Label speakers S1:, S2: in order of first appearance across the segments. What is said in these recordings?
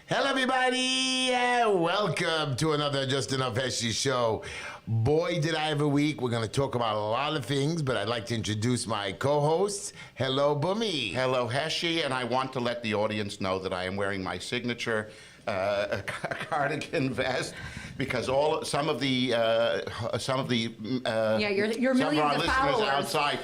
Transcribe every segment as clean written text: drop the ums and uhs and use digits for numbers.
S1: Hello, everybody. Welcome to another Just Enough Heshy show. Boy, did I have a week. We're going to talk about a lot of things, but I'd like to introduce my co-hosts. Hello, Bumi.
S2: Hello, Heshy, and I want to let the audience know that I am wearing my signature cardigan vest because some of the
S3: You're
S2: some of
S3: millions
S2: our
S3: of
S2: listeners
S3: followers.
S2: outside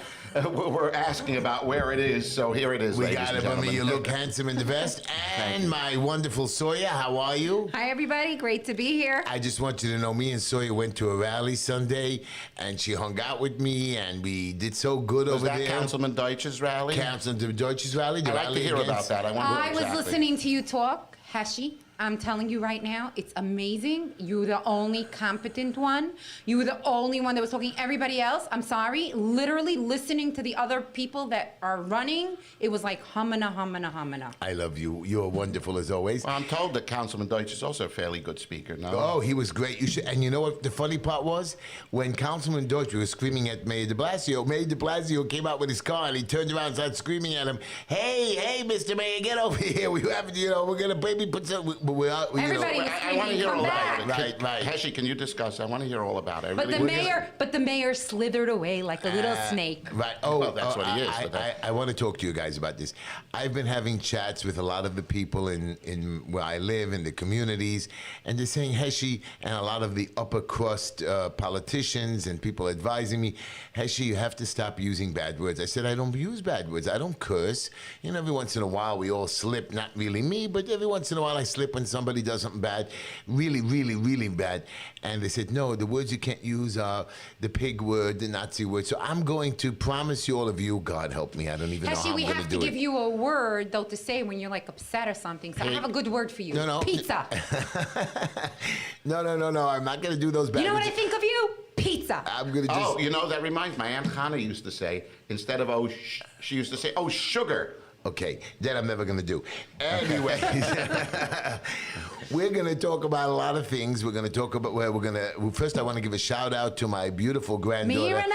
S2: were asking about where it is, so here it is.
S1: We
S2: ladies
S1: got
S2: and
S1: it, Bumi.
S2: gentlemen.
S1: You look handsome in the vest. And my wonderful Sawyer, how are you?
S3: Hi, everybody. Great to be here.
S1: I just want you to know me and Sawyer went to a rally Sunday, and she hung out with me, and we did so good
S2: Was
S1: over
S2: that
S1: there.
S2: Councilman Deutsch's rally?
S1: Councilman Deutsch's rally. The
S2: I'd like
S1: rally
S2: to hear
S1: against-
S2: about that. I wonder
S3: I was
S2: exactly.
S3: listening to you talk, Heshy. I'm telling you right now, it's amazing. You're the only competent one. You were the only one that was talking. Everybody else, I'm sorry, literally listening to the other people that are running, it was like hummina, hummina, hummina.
S1: I love you. You're wonderful as always.
S2: Well, I'm told that Councilman Deutsch is also a fairly good speaker, no?
S1: Oh, he was great. You should, and you know what the funny part was? When Councilman Deutsch was screaming at Mayor de Blasio came out with his car and he turned around and started screaming at him, hey, Mr. Mayor, get over here. We have, we're going to maybe put some, but we're out.
S3: Everybody was
S2: I want to
S3: screaming,
S2: hear
S3: come
S2: all
S3: back.
S2: about it.
S1: Right.
S2: Heshy, can you discuss? I want to hear all about it.
S3: But the mayor slithered away like a little snake.
S1: Right.
S2: Well, that's what he is, but
S1: I want to talk to you guys about this. I've been having chats with a lot of the people in where I live, in the communities, and they're saying, Heshy, and a lot of the upper crust politicians and people advising me, Heshy, you have to stop using bad words. I said, I don't use bad words. I don't curse. Every once in a while we all slip, not really me, but every once in a while I slip when somebody does something bad, really, really, really bad. And they said, no, the words you can't use are the pig word, the Nazi word. So I'm going to promise you, all of you, God help me, I don't even know
S3: Heshy,
S1: how I'm
S3: we
S1: going
S3: have
S1: to
S3: to
S1: do
S3: give
S1: it.
S3: you a word, though, to say when you're like upset or something. So I have a good word for you.
S1: No.
S3: Pizza.
S1: No, I'm not going to do those bad
S3: You know what I
S1: words.
S3: think of you? Pizza.
S1: I'm going to just...
S2: Oh, that reminds me. My Aunt Hannah used to say, instead of she used to say, oh, sugar.
S1: Okay, that I'm never going to do. Anyways, we're going to talk about a lot of things. We're going to talk about where we're going to... First, I want to give a shout-out to my beautiful granddaughter.
S3: Mira Nava.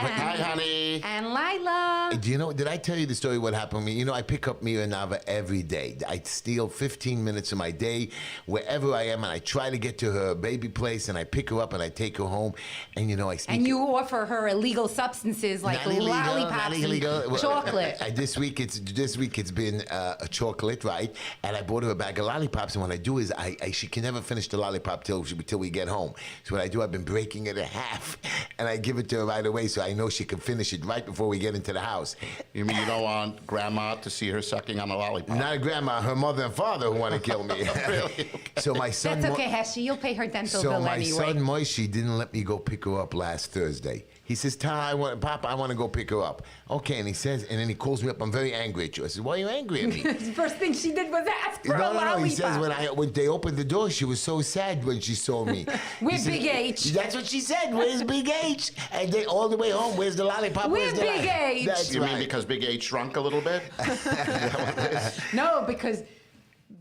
S2: Hi, honey.
S3: And Lila.
S1: Do you know, did I tell you the story what happened to me? I pick up Mira Nava every day. I steal 15 minutes of my day wherever I am, and I try to get to her baby place, and I pick her up, and I take her home, and I sneak...
S3: And you offer her illegal substances like
S1: Not illegal,
S3: lollipops
S1: not illegal.
S3: and
S1: Well,
S3: chocolate.
S1: This week it's been a chocolate, right? And I bought her a bag of lollipops. And what I do is she can never finish the lollipop till we get home. So what I do, I've been breaking it in half, and I give it to her right away, so I know she can finish it right before we get into the house.
S2: You mean you don't want Grandma to see her sucking on a lollipop?
S1: Not a grandma, her mother and father who want to kill me.
S2: Really?
S1: So my son.
S3: That's okay, Heshy. You'll pay her dental
S1: So
S3: bill
S1: my
S3: anyway.
S1: son Moishi didn't let me go pick her up last Thursday. He says, Papa, I want to go pick her up. Okay, and then he calls me up. I'm very angry at you. I said, why are you angry at me?
S3: The first thing she did was ask for a lollipop.
S1: No. He says when they opened the door, she was so sad when she saw me.
S3: Where's Big H?
S1: That's what she said. Where's Big H? And then all the way home, where's the lollipop?
S3: Where's
S1: the
S3: Big H?
S1: That's
S2: You
S1: right.
S2: mean because Big H shrunk a little bit?
S3: No, because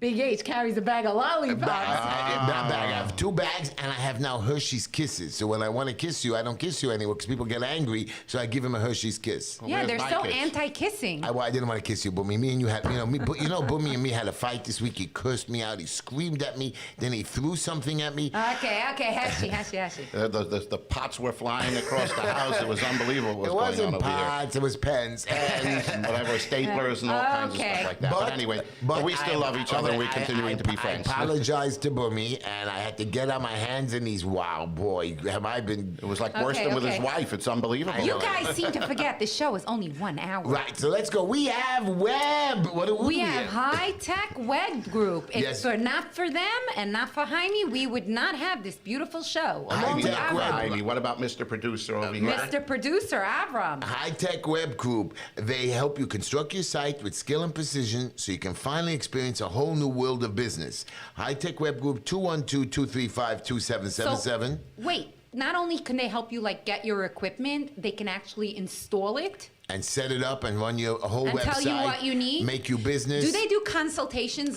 S3: Big H carries a bag of lollipops.
S1: I have 2 bags, and I have now Hershey's Kisses. So when I want to kiss you, I don't kiss you anymore because people get angry. So I give him a Hershey's kiss.
S3: Yeah,
S2: Where's
S3: they're
S2: my
S3: so
S2: kiss?
S3: anti-kissing.
S1: I didn't want to kiss you, but me and you had, Bummy and me had a fight this week. He cursed me out. He screamed at me. Then he threw something at me.
S3: Okay, Heshy.
S2: The pots were flying across the house. It was unbelievable what
S1: It
S2: was going on
S1: wasn't
S2: over
S1: pots, it was pens.
S2: here. And whatever, staplers and all kinds of stuff like that. But anyway, we still love each other and we're continuing to be friends.
S1: I apologized to Bummy, and I had to get on my hands and knees. Wow, boy, have I been...
S2: It was like worse than with his wife. It's unbelievable.
S3: You guys seem to forget the show is only 1 hour.
S1: Right, so let's go. We have web. What do
S3: We have High Tech Web Group. If
S1: Yes.
S3: not for them and not for Jaime, we would not have this beautiful show.
S1: High
S3: Along with
S1: Tech Web.
S3: Avram.
S2: Heidi, what about Mr. Producer over here?
S3: Mr. Producer, Avram.
S1: High Tech Web Group. They help you construct your site with skill and precision so you can finally experience a whole new world of business. High Tech Web Group, 212-235-2777.
S3: Wait, not only can they help you get your equipment, they can actually install it.
S1: And set it up and run a whole
S3: And
S1: website.
S3: tell you what you need?
S1: Make you business.
S3: Do they do consultations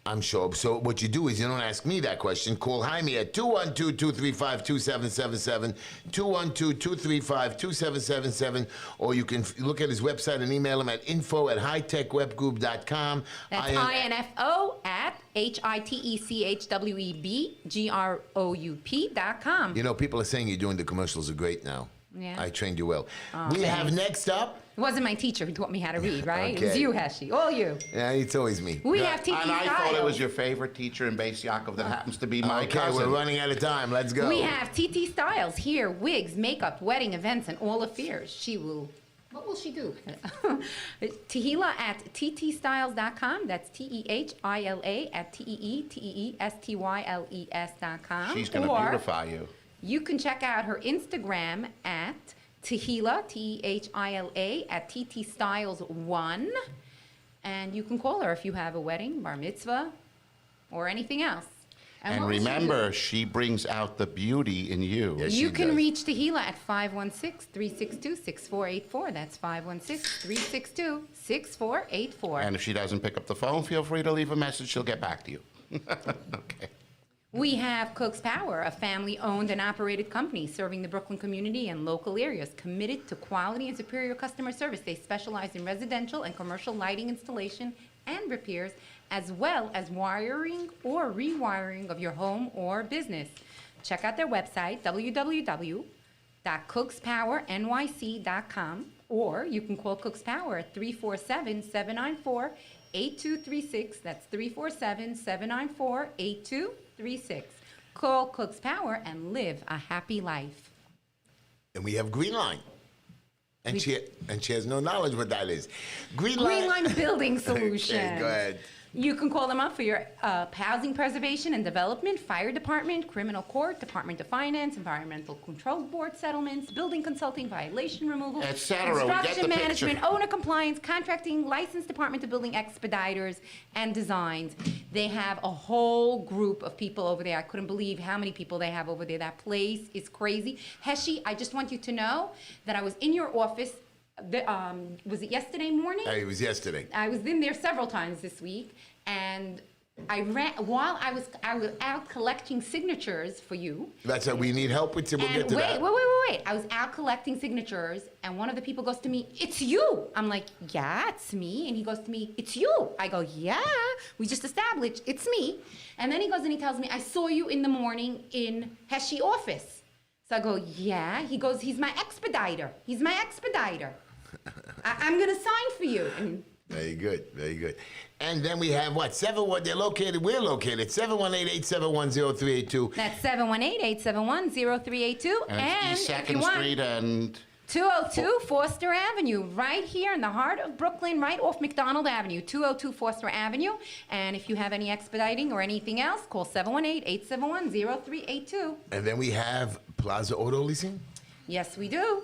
S1: I'm sure. So what you do is you don't ask me that question. Call Jaime at 212-235-2777, 212-235-2777, or you can look at his website and email him at info@hightechwebgroup.com.
S3: That's info at HITECHWEBGROUP.com.
S1: You know, people are saying you're doing the commercials are great now.
S3: Yeah.
S1: I trained you well.
S3: Oh,
S1: We have
S3: thanks.
S1: next up.
S3: It wasn't my teacher who taught me how to read, right? It was
S1: Okay.
S3: you, Heshi. All you.
S1: Yeah, it's always me.
S3: We have TT
S2: And I
S3: Styles.
S2: thought it was your favorite teacher in Beis Yaakov that happens to be my
S1: Okay,
S2: cousin.
S1: we're running out of time. Let's go.
S3: We have TT Styles here, wigs, makeup, wedding events, and all affairs. She will, what will she do? Tehila at ttstyles.com. That's TEHILA at TEETEESTYLES.com.
S2: She's going to
S3: Or
S2: beautify you.
S3: you can check out her Instagram at Tehila, TEHILA, at TTStyles1. And you can call her if you have a wedding, bar mitzvah, or anything else.
S2: And
S3: what will she do?
S2: remember, she brings out the beauty in you.
S1: Yes,
S3: You
S1: she
S3: can
S1: does.
S3: reach Tehila at 516-362-6484. That's 516-362-6484.
S2: And if she doesn't pick up the phone, feel free to leave a message. She'll get back to you. Okay.
S3: We have Cook's Power, a family-owned and operated company serving the Brooklyn community and local areas, committed to quality and superior customer service. They specialize in residential and commercial lighting installation and repairs, as well as wiring or rewiring of your home or business. Check out their website, www.cookspowernyc.com, or you can call Cook's Power at 347-794-8236. That's 347-794-8236. Call Cook's Power and live a happy life.
S1: And we have Green Line. And she has no knowledge what that is. Green
S3: Green Line Building
S1: Okay,
S3: Solutions.
S1: go ahead.
S3: You can call them up for your housing preservation and development, fire department, criminal court, Department of Finance, environmental control board settlements, building consulting, violation removal,
S2: Et cetera. We get
S3: construction
S2: the
S3: management,
S2: picture.
S3: owner compliance, contracting, licensed Department of Building expediters, and designs. They have a whole group of people over there. I couldn't believe how many people they have over there. That place is crazy. Heshi, I just want you to know that I was in your office. Was it yesterday morning?
S1: It was yesterday.
S3: I was in there several times this week, and I ran while I was out collecting signatures for you.
S1: That's what we need help with. We'll
S3: And
S1: get to that.
S3: wait. I was out collecting signatures, and one of the people goes to me, "It's you." I'm like, "Yeah, it's me." And he goes to me, "It's you." I go, "Yeah, we just established it's me." And then he goes and he tells me, "I saw you in the morning in Heshi office." So I go, "Yeah." He goes, "He's my expediter. He's my expediter. I'm gonna sign for you." And
S1: Very good, very good. And then we have what? We're located 718-871-0382.
S3: that's 718-871-0382.
S2: And it's East
S3: if you
S2: 2nd
S3: want,
S2: Street and
S3: 202 Foster Avenue, right here in the heart of Brooklyn, right off McDonald Avenue, 202 Foster Avenue. And if you have any expediting or anything else, call 718-871-0382.
S1: And then we have Plaza Auto Leasing.
S3: Yes, we do.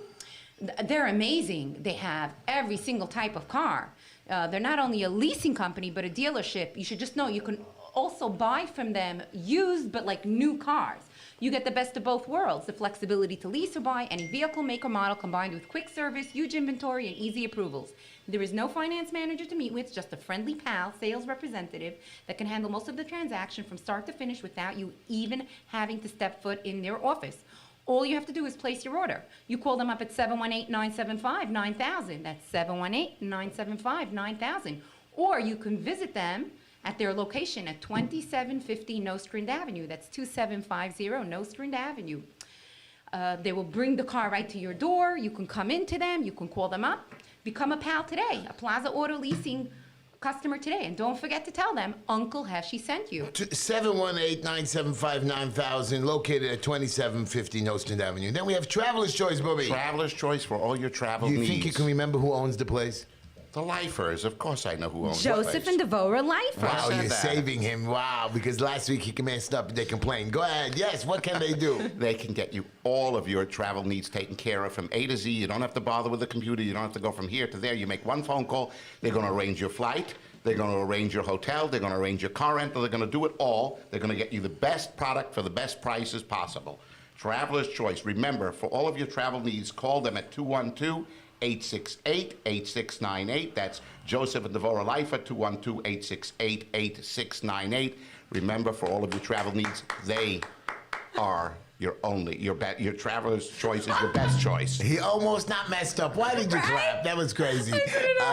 S3: They're amazing. They have every single type of car. They're not only a leasing company, but a dealership. You should just know you can also buy from them used, but like new cars. You get the best of both worlds, the flexibility to lease or buy any vehicle, make or model, combined with quick service, huge inventory, and easy approvals. There is no finance manager to meet with, just a friendly pal, sales representative that can handle most of the transaction from start to finish without you even having to step foot in their office. All you have to do is place your order. You call them up at 718-975-9000. That's 718-975-9000. Or you can visit them at their location at 2750 Nostrand Avenue. That's 2750 Nostrand Avenue. They will bring the car right to your door. You can come into them. You can call them up. Become a pal today, a Plaza Auto Leasing customer today. And don't forget to tell them Uncle Heshi sent you.
S1: 718-975-9000, located at 2750 Nostrand Avenue. Then we have Traveler's Choice, Bobby.
S2: Traveler's Choice for all your travel
S1: You
S2: needs.
S1: think you can remember who owns the place?
S2: The Lifers, of course I know who owns
S3: Joseph
S2: the place.
S3: and Devorah Life.
S1: Wow,
S2: said
S1: you're
S2: that.
S1: saving him. Wow, because last week he messed up. They complained. Go ahead. Yes, what can they do?
S2: They can get you all of your travel needs taken care of from A to Z. You don't have to bother with the computer. You don't have to go from here to there. You make one phone call. They're going to arrange your flight. They're going to arrange your hotel. They're going to arrange your car rental. They're going to do it all. They're going to get you the best product for the best prices possible. Traveler's Choice. Remember, for all of your travel needs, call them at 212-868-8698. That's Joseph and Devorah Leifer, 212-868-8698. Remember, for all of your travel needs, they are your traveler's choice is your best choice.
S1: He almost not messed up. Why did you clap? That was crazy.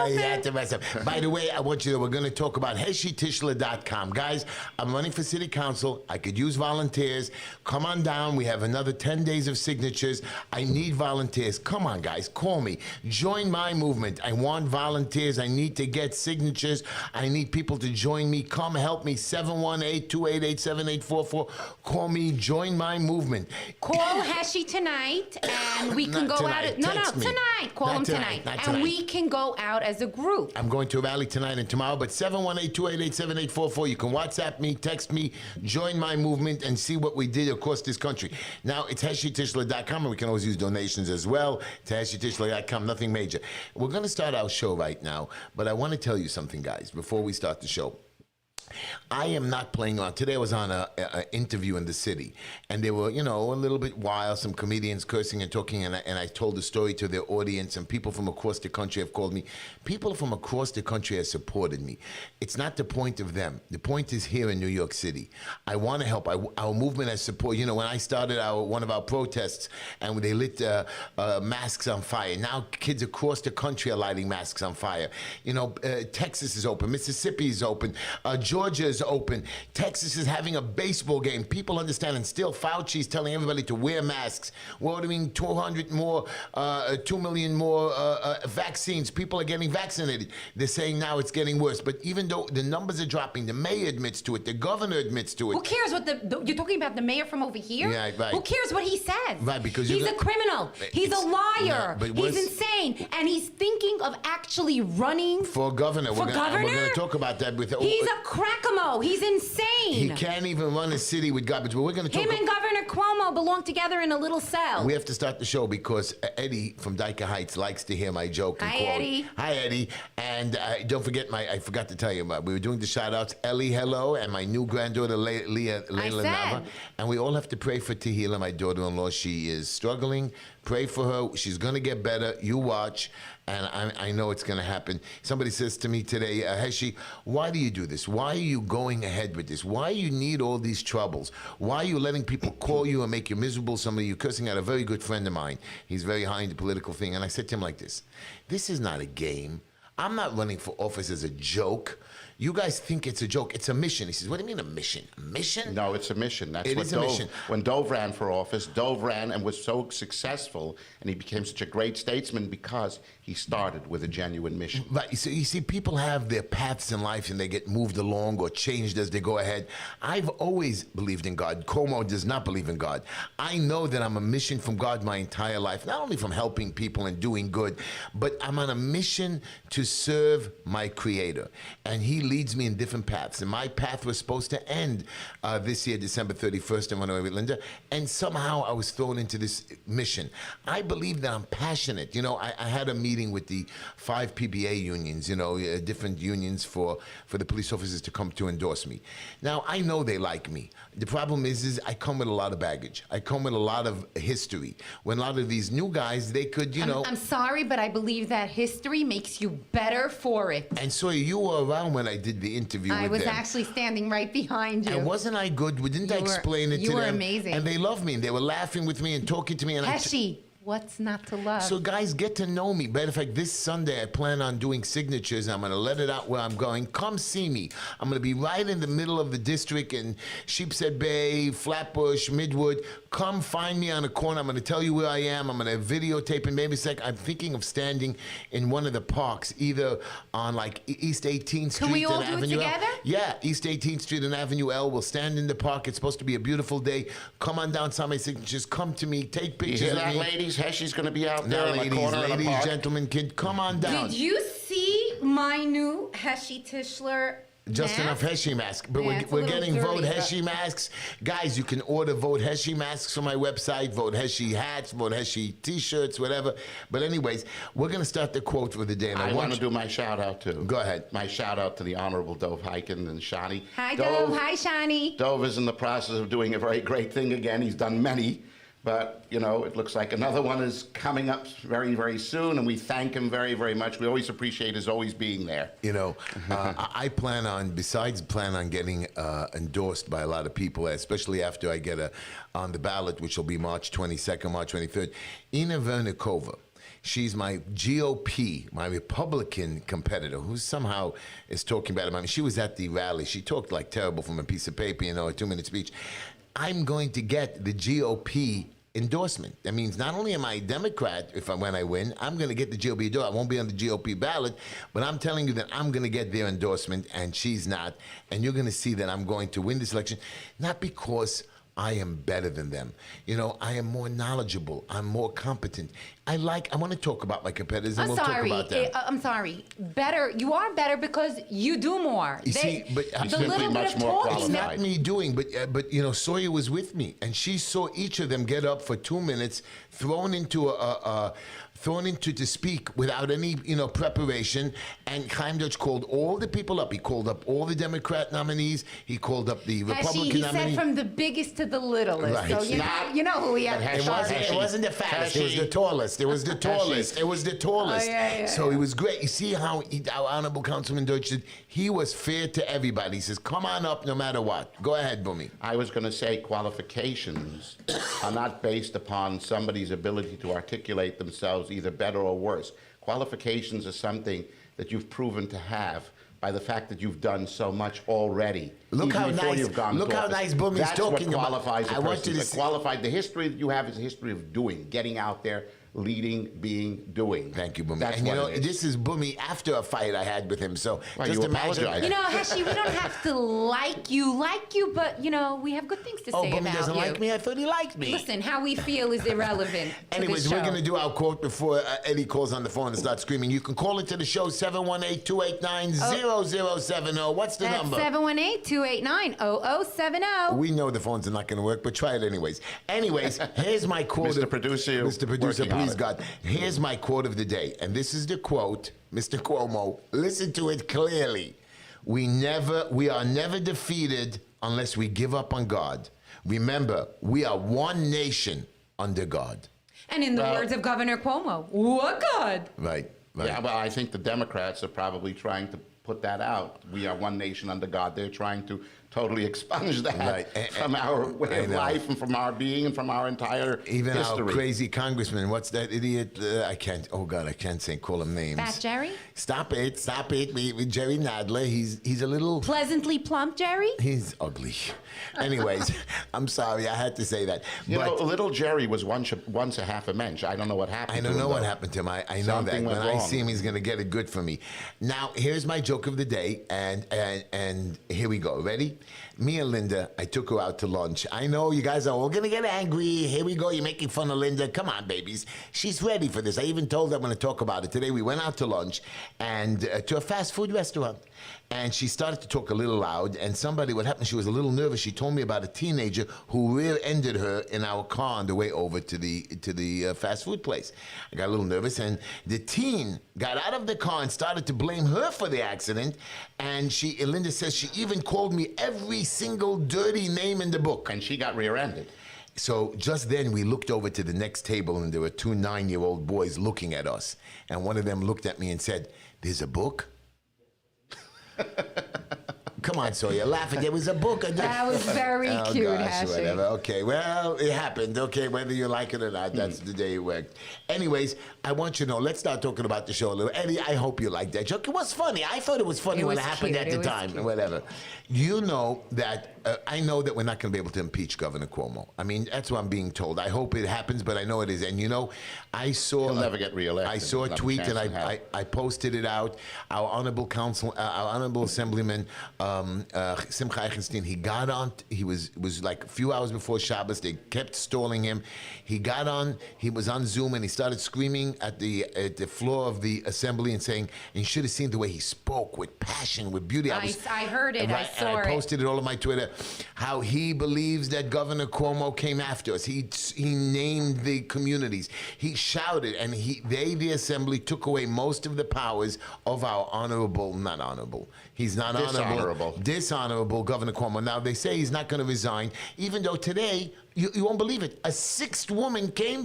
S1: He had to mess up. By the way, I want you to know we're going to talk about HeshyTishler.com. Guys, I'm running for city council. I could use volunteers. Come on down. We have another 10 days of signatures. I need volunteers. Come on, guys. Call me. Join my movement. I want volunteers. I need to get signatures. I need people to join me. Come help me. 718-288-7844. Call me. Join my movement.
S3: Call Heshy tonight, and we can
S1: Not
S3: go
S1: tonight.
S3: out. No,
S1: Text me.
S3: tonight. Call
S1: Not
S3: him
S1: tonight.
S3: tonight,
S1: Not
S3: and
S1: tonight.
S3: we can go out as a group.
S1: I'm going to a rally tonight and tomorrow, but 718-288-7844. You can WhatsApp me, text me, join my movement, and see what we did across this country. Now, it's HeshyTishler.com, and we can always use donations as well to HeshyTishler.com. Nothing major. We're going to start our show right now, but I want to tell you something, guys, before we start the show. I am not playing on. Today I was on an interview in the city, and they were, a little bit wild, some comedians cursing and talking, and I told the story to their audience, and people from across the country have called me. People from across the country have supported me. It's not the point of them. The point is here in New York City. I want to help. Our movement has support. When I started one of our protests, and they lit masks on fire. Now kids across the country are lighting masks on fire. Texas is open. Mississippi is open. Georgia is open. Texas is having a baseball game. People understand, and still Fauci's telling everybody to wear masks. We're ordering 200 more, 2 million more vaccines. People are getting vaccinated. They're saying now it's getting worse. But even though the numbers are dropping, the mayor admits to it, the governor admits to it.
S3: Who cares what you're talking about the mayor from over here?
S1: Yeah, right.
S3: Who cares what he says?
S1: Right, because
S3: he's a criminal. He's a liar.
S1: but
S3: he's insane, and he's thinking of actually running
S1: for governor.
S3: For governor?
S1: We're going to talk about that with.
S3: He's a crackamo. He's insane.
S1: He can't even run a city with garbage. But we're going to talk.
S3: Him and Governor Cuomo belong together in a little cell.
S1: We have to start the show because Eddie from Dyker Heights likes to hear my joke.
S3: Hi, Eddie.
S1: Hi, Eddie. And don't forget I forgot to tell you, we were doing the shout-outs. Ellie, hello, and my new granddaughter, Layla Nava. And we all have to pray for Tehila, my daughter-in-law. She is struggling. Pray for her. She's going to get better. You watch. And I know it's going to happen. Somebody says to me today, Heshy, why do you do this? Why are you going ahead with this? Why you need all these troubles? Why are you letting people call you and make you miserable? Somebody you're cursing out a very good friend of mine. He's very high in the political thing. And I said to him like this is not a game. I'm not running for office as a joke. You guys think it's a joke. It's a mission. He says, what do you mean a mission? A mission?
S2: No, it's a mission. That's
S1: it
S2: what
S1: is a mission.
S2: When Dove ran for office, Dove ran and was so successful, and he became such a great statesman because he started with a genuine mission.
S1: Right. You see, people have their paths in life and they get moved along or changed as they go ahead. I've always believed in God. Cuomo does not believe in God. I know that I'm a mission from God my entire life, not only from helping people and doing good, but I'm on a mission to serve my Creator. And He leads me in different paths. And my path was supposed to end this year, December 31st, and went away with Linda. And somehow I was thrown into this mission. I believe that I'm passionate. I had a meeting with the 5 PBA unions, different unions for the police officers to come to endorse me. Now, I know they like me. The problem is I come with a lot of baggage. I come with a lot of history. When a lot of these new guys, they could,
S3: I'm sorry, but I believe that history makes you better for it.
S1: And so you were around when I did the interview with them.
S3: I was actually standing right behind you.
S1: And wasn't I good? Didn't I explain it to them?
S3: You were amazing.
S1: And they loved me, and they were laughing with me and talking to me. And
S3: Heshy, what's not to love?
S1: So guys, get to know me. Matter of fact, this Sunday I plan on doing signatures. I'm going to let it out where I'm going. Come see me. I'm going to be right in the middle of the district in Sheepshead Bay, Flatbush, Midwood. Come find me on a corner. I'm going to tell you where I am. I'm going to videotape and maybe I'm thinking of standing in one of the parks, either on like East 18th Street
S3: Can we all
S1: and
S3: do
S1: Avenue
S3: it together?
S1: L. Yeah, East 18th Street and Avenue L. We'll stand in the park. It's supposed to be a beautiful day. Come on down, sign my signatures. Come to me. Take pictures
S2: You hear
S1: of
S2: that,
S1: me.
S2: ladies? Heshy's going to be out there
S1: Now,
S2: in the corner of the
S1: ladies,
S2: park.
S1: gentlemen, kid, come on down.
S3: Did you see my new Heshy Tischler
S1: Just
S3: mask?
S1: enough Heshy mask. But
S3: Yeah, it's a
S1: we're
S3: little
S1: getting
S3: dirty,
S1: Vote
S3: but-
S1: Heshy masks. Guys, you can order Vote Heshy masks from my website, Vote Heshy hats, Vote Heshy t-shirts, whatever. But anyways, we're going to start the quote for the day. And
S2: I want to do my shout-out, too.
S1: Go ahead.
S2: My shout-out to the Honorable Dove Hyken and Shani.
S3: Hi, Dove. Hi, Shani.
S2: Dove is in the process of doing a very great thing again. He's done many. But, you know, it looks like another one is coming up very, very soon, and we thank him very, very much. We always appreciate his always being there.
S1: You know, I plan on, besides plan on getting endorsed by a lot of people, especially after I get on the ballot, which will be March 22nd, March 23rd, Ina Vernikova. She's my GOP, my Republican competitor, who somehow is talking about it. I mean, she was at the rally. She talked like terrible from a piece of paper, you know, a 2-minute speech. I'm going to get the GOP endorsement. That means not only am I a Democrat when I win, I'm going to get the GOP endorsement. I won't be on the GOP ballot, but I'm telling you that I'm going to get their endorsement, and she's not. And you're going to see that I'm going to win this election, not because I am better than them. You know, I am more knowledgeable. I'm more competent. I want to talk about my competitors, and we'll talk about them.
S3: I'm sorry. Better. You are better because you do more.
S1: You see, but
S3: the little bit of talking.
S1: It's not me doing, but you know, Sawyer was with me, and she saw each of them get up for 2 minutes, thrown into to speak without any, you know, preparation. And Chaim Deutsch called all the people up. He called up all the Democrat nominees. He called up the Republican
S3: He
S1: nominees.
S3: said from the biggest to the littlest.
S1: Right.
S3: So you know who he had.
S1: It wasn't the fattest. It was the tallest. It was the tallest. It was the tallest.
S3: Oh, yeah.
S1: So it was great. You see how our Honorable Councilman Deutsch did? He was fair to everybody. He says, come on up no matter what. Go ahead, Bumi.
S2: I was going to say qualifications are not based upon somebody's ability to articulate themselves either better or worse. Qualifications are something that you've proven to have by the fact that you've done so much already.
S1: Look
S2: even
S1: how
S2: before
S1: nice.
S2: you've gone
S1: Look
S2: to
S1: how
S2: office.
S1: nice Bumi's
S2: That's
S1: talking
S2: what
S1: about.
S2: qualifies a
S1: I want
S2: person.
S1: you to see.
S2: Qualified. The history that you have is a history of doing, getting out there, leading, being, doing.
S1: Thank you, Bumi.
S2: That's
S1: And you
S2: what
S1: know,
S2: it is.
S1: this is Bumi after a fight I had with him. So
S2: Well,
S1: just
S2: you
S1: imagine.
S2: apologize.
S3: You know, Heshi, we don't have to like you, but you know, we have good things to
S1: Oh,
S3: say
S1: Bumi
S3: about
S1: doesn't
S3: you.
S1: like me? I thought he liked me.
S3: Listen, how we feel is irrelevant. to
S1: Anyways,
S3: this
S1: we're
S3: show.
S1: going to do our quote before Eddie calls on the phone and starts screaming. You can call into the show, 718-289-0070. What's the
S3: That's
S1: number?
S3: 718-289-0070.
S1: We know the phones are not going to work, but try it anyways. Anyways, here's my quote.
S2: Mr. Producer,
S1: Mr. Producer,
S2: working on
S1: please,
S2: it.
S1: God. Here's my quote of the day. And this is the quote, Mr. Cuomo. Listen to it clearly. We are never defeated unless we give up on God. Remember, we are one nation under God.
S3: And in the words of Governor Cuomo, what God?
S1: Right.
S2: Yeah, well, I think the Democrats are probably trying to put that out. We are one nation under God. They're trying to totally expunge that
S1: Right.
S2: from our way of
S1: know.
S2: life and from our being and from our entire
S1: Even
S2: history.
S1: our crazy congressman, what's that idiot? I can't, oh God, I can't say, call him names.
S3: Fat Jerry?
S1: Stop it. Jerry Nadler, he's a little...
S3: Pleasantly plump Jerry?
S1: He's ugly. Anyways, I'm sorry, I had to say that.
S2: You
S1: But
S2: know, little Jerry was once a half a mensch. I don't know what happened
S1: I
S2: to
S1: don't
S2: him,
S1: know what
S2: though.
S1: happened to him. I know that.
S2: Something
S1: When
S2: went
S1: I
S2: wrong.
S1: see him, he's going to get it good for me. Now, here's my joke of the day, and here we go. Ready? Me and Linda, I took her out to lunch. I know you guys are all going to get angry. Here we go. You're making fun of Linda. Come on, babies. She's ready for this. I even told her I'm going to talk about it. Today, we went out to lunch and to a fast food restaurant. And she started to talk a little loud, and what happened, she was a little nervous. She told me about a teenager who rear-ended her in our car on the way over to the fast food place. I got a little nervous, and the teen got out of the car and started to blame her for the accident, and Linda says she even called me every single dirty name in the book.
S2: And she got rear-ended.
S1: So just then we looked over to the next table, and there were 2 9-year-old boys looking at us, and one of them looked at me and said, "There's a book?" Come on, Sawyer, laughing. There was a book.
S3: That was very cute,
S1: gosh,
S3: Ashley.
S1: whatever. Okay, well, it happened. Okay, whether you like it or not, that's the day it worked. Anyways, I want you to know, let's start talking about the show a little. Eddie, I hope you liked that joke. It was funny. I thought it was funny
S3: It
S1: when
S3: was
S1: it happened
S3: cute.
S1: at the
S3: It was
S1: time,
S3: cute.
S1: whatever. You know that, I know that we're not going to be able to impeach Governor Cuomo. I mean, that's what I'm being told. I hope it happens, but I know it is. And you know, I saw...
S2: He'll never get reelected.
S1: I saw a
S2: Not a
S1: tweet,
S2: chance
S1: and
S2: in hell.
S1: I posted it out. Our honorable assemblyman, Simcha Eichenstein, he got on, it was like a few hours before Shabbos, they kept stalling him. He got on, he was on Zoom, and he started screaming at the floor of the assembly and saying, and you should have seen the way he spoke with passion, with beauty.
S3: I heard it, I saw
S1: and I
S3: it.
S1: posted it all on my Twitter. how he believes that Governor Cuomo came after us. He named the communities. He shouted, and they, the assembly, took away most of the powers of our not honorable. He's not honorable. Dishonorable Governor Cuomo. Now, they say he's not going to resign, even though today, you won't believe it, a sixth woman came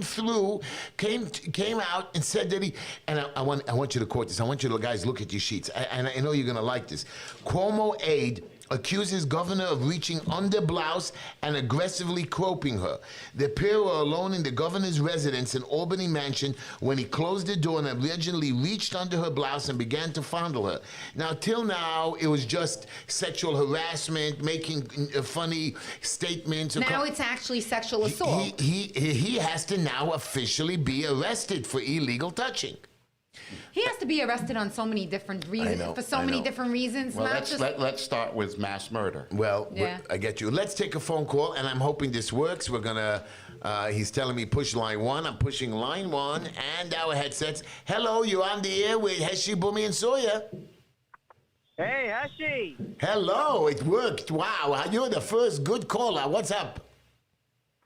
S1: out and said that and I want you to quote this. I want you to guys look at your sheets. And I know you're going to like this. Cuomo aide accuses governor of reaching under blouse and aggressively groping her. The pair were alone in the governor's residence in Albany Mansion when he closed the door and allegedly reached under her blouse and began to fondle her. Now, till now, it was just sexual harassment, making funny statements.
S3: Now it's actually sexual assault.
S1: He has to now officially be arrested for illegal touching.
S3: He has to be arrested on so many different reasons, for so many different reasons.
S2: Well, let's start with mass murder.
S1: Well,
S3: yeah.
S1: I get you. Let's take a phone call, and I'm hoping this works. We're gonna. He's telling me push line 1. I'm pushing line 1, and our headsets. Hello, you're on the air with Heshy, Boomy, and Sawyer.
S4: Hey, Heshy.
S1: Hello, it worked. Wow, you're the first good caller. What's up?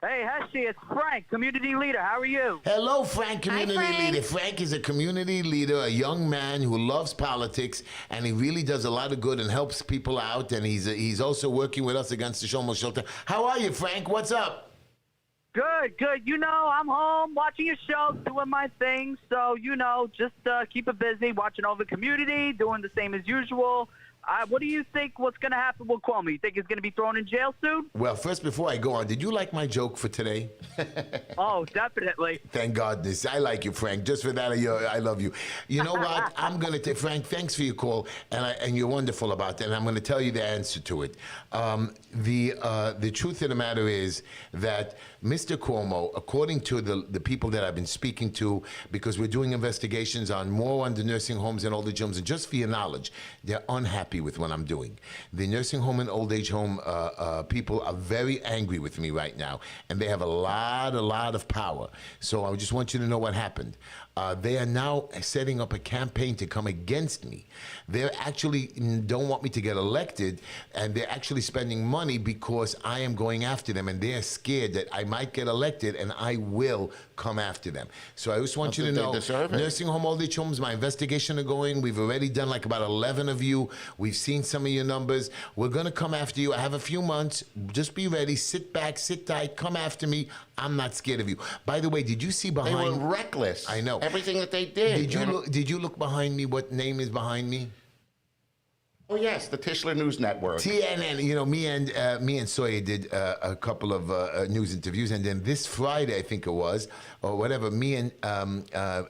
S4: Hey, Heshy, it's Frank, community leader. How are you?
S1: Hello, Frank, community
S3: Frank.
S1: leader. Frank is a community leader, a young man who loves politics, and he really does a lot of good and helps people out, and he's also working with us against the homeless shelter. How are you, Frank? What's up?
S4: Good, good. You know, I'm home watching your show, doing my thing. So, you know, just keep it busy, watching over the community, doing the same as usual. What do you think what's going to happen with Cuomo? You think he's going to be thrown in jail soon?
S1: Well, first, before I go on, did you like my joke for today?
S4: Oh, definitely.
S1: Thank goodness. I like you, Frank. Just for that, I love you. You know what? I'm going to take, Frank, thanks for your call, and you're wonderful about that, and I'm going to tell you the answer to it. The truth of the matter is that Mr. Cuomo, according to the people that I've been speaking to, because we're doing investigations on the nursing homes and old age homes, and just for your knowledge, they're unhappy with what I'm doing. The nursing home and old age home people are very angry with me right now, and they have a lot of power. So I just want you to know what happened. They are now setting up a campaign to come against me. They actually don't want me to get elected, and they're actually spending money because I am going after them, and they're scared that I might get elected and I will come after them. So I just want you to know, nursing home, old age homes, my investigation are going. We've already done like about 11 of you. We've seen some of your numbers. We're going to come after you. I have a few months. Just be ready. Sit back, sit tight, come after me. I'm not scared of you. By the way, did you see behind?
S2: They were reckless.
S1: I know.
S2: Everything that they did.
S1: Did you look behind me? What name is behind me?
S2: Oh yes, the Tischler News Network.
S1: TNN. You know, me and Sawyer did a couple of news interviews, and then this Friday, I think it was, or whatever, me and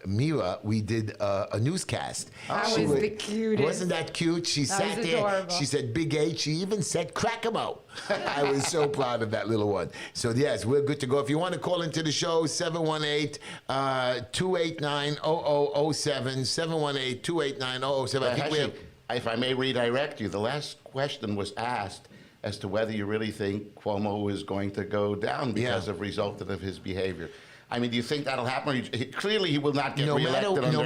S1: Mira, we did a newscast.
S3: That was the cutest.
S1: Wasn't that cute? She sat there.
S3: Adorable.
S1: She said Big H. She even said crack 'em out. I was so proud of that little one. So yes, we're good to go. If you want to call into the show, 718-289-0007, 718-289-0007. I think we have.
S2: If I may redirect you, the last question was asked as to whether you really think Cuomo is going to go down because of resultant of his behavior. I mean, do you think that'll happen? Clearly, he will not get reelected
S1: no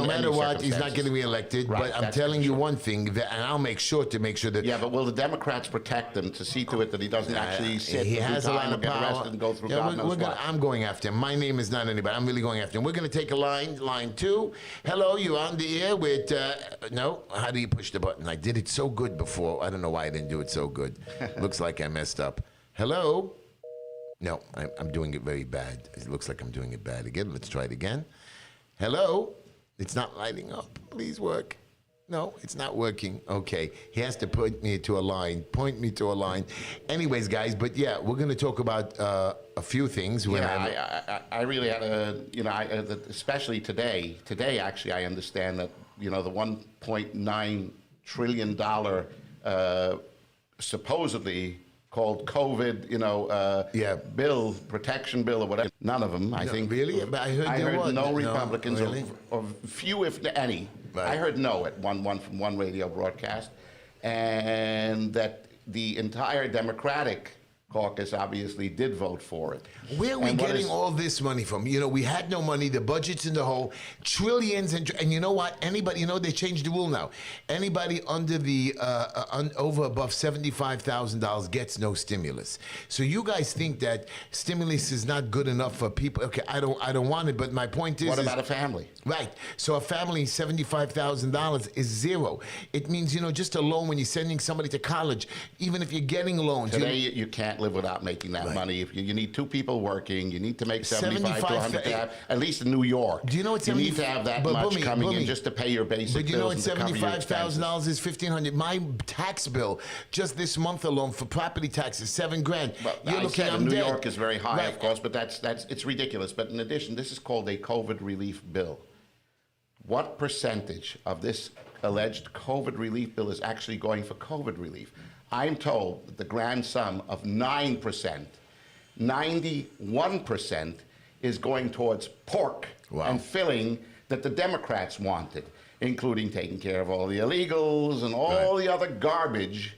S1: matter what, he's not getting reelected.
S2: Right,
S1: but I'm telling you one thing, and I'll make sure that.
S2: Yeah, but will the Democrats protect him to see to it that he doesn't actually sit
S1: he has a lot of
S2: get
S1: power.
S2: arrested and go through God knows what?
S1: I'm going after him. My name is not anybody. I'm really going after him. We're going to take a line 2. Hello, you're on the air with. No, how do you push the button? I did it so good before. I don't know why I didn't do it so good. Looks like I messed up. Hello. No, I'm doing it very bad. It looks like I'm doing it bad again. Let's try it again. Hello? It's not lighting up. Please work. No, it's not working. Okay. He has to point me to a line. Anyways, guys, but yeah, we're going to talk about a few things.
S2: I really had especially today. Today, actually, I understand that, the $1.9 trillion supposedly called COVID, protection bill or whatever. None of them, I think.
S1: Really? But I heard
S2: no Republicans,
S1: really?
S2: or few, if any. Right. I heard no at one from one radio broadcast, and that the entire Democratic caucus obviously did vote for it.
S1: Where are we
S2: And what
S1: getting
S2: is-
S1: all this money from? You know, we had no money. The budget's in the hole, trillions, and you know what? Anybody, you know, they changed the rule now. Anybody under the over above $75,000 gets no stimulus. So you guys think that stimulus is not good enough for people? Okay, I don't want it. But my point is,
S2: What about a family?
S1: right? So a family $75,000 is zero. It means, you know, just a loan when you're sending somebody to college, even if you're getting loans.
S2: Today, you can't live without making that
S1: Right.
S2: money. If you need two people working, you need to make 75 to 100 to
S1: 75,
S2: have, at least in New York.
S1: Do you know what
S2: you
S1: 70
S2: need to have that
S1: but
S2: much
S1: Boomy,
S2: coming in
S1: Boomy,
S2: just to pay your basic
S1: But you know
S2: bills
S1: what?
S2: and to cover your
S1: $75,000
S2: expenses.
S1: is $1,500. My tax bill just this month alone for property taxes $7,000.
S2: Well,
S1: You're
S2: I
S1: looking.
S2: said
S1: I'm
S2: New
S1: dead.
S2: York is very high,
S1: Right.
S2: of course, but that's it's ridiculous. But in addition, this is called a COVID relief bill. What percentage of this alleged COVID relief bill is actually going for COVID relief? I'm told that the grand sum of 9%, 91% is going towards pork
S1: Wow.
S2: and filling that the Democrats wanted, including taking care of all the illegals and all
S1: Right.
S2: the other garbage,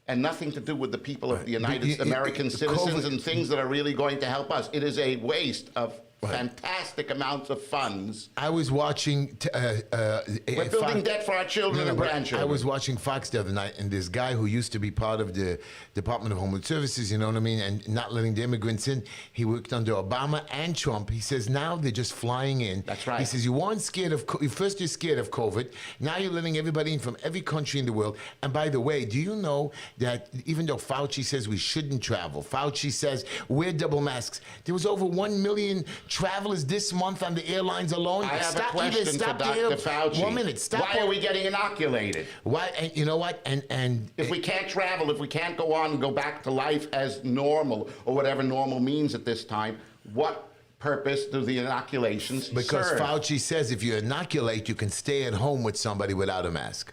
S2: and nothing to do with the people of the United
S1: you-
S2: American citizens
S1: COVID
S2: and things that are really going to help us. It is a waste of
S1: Right.
S2: fantastic amounts of funds.
S1: I was watching.
S2: We're building debt for our children and
S1: but
S2: grandchildren.
S1: I was watching Fox the other night, and this guy who used to be part of the Department of Homeland Services, you know what I mean, and not letting the immigrants in. He worked under Obama and Trump. He says now they're just flying in.
S2: That's right.
S1: He says you weren't scared of first you're scared of COVID. Now you're letting everybody in from every country in the world. And by the way, do you know that even though Fauci says we shouldn't travel, Fauci says wear double masks. There was over 1 million travelers this month on the airlines alone.
S2: I have
S1: Stop,
S2: a question for
S1: stop
S2: Dr.
S1: the-
S2: Fauci.
S1: 1 minute. Stop.
S2: Why are we getting inoculated?
S1: Why? And you know what? And
S2: If we can't travel, if we can't go on and go back to life as normal, or whatever normal means at this time, what purpose do the inoculations
S1: because
S2: serve?
S1: Fauci says if you inoculate, you can stay at home with somebody without a mask.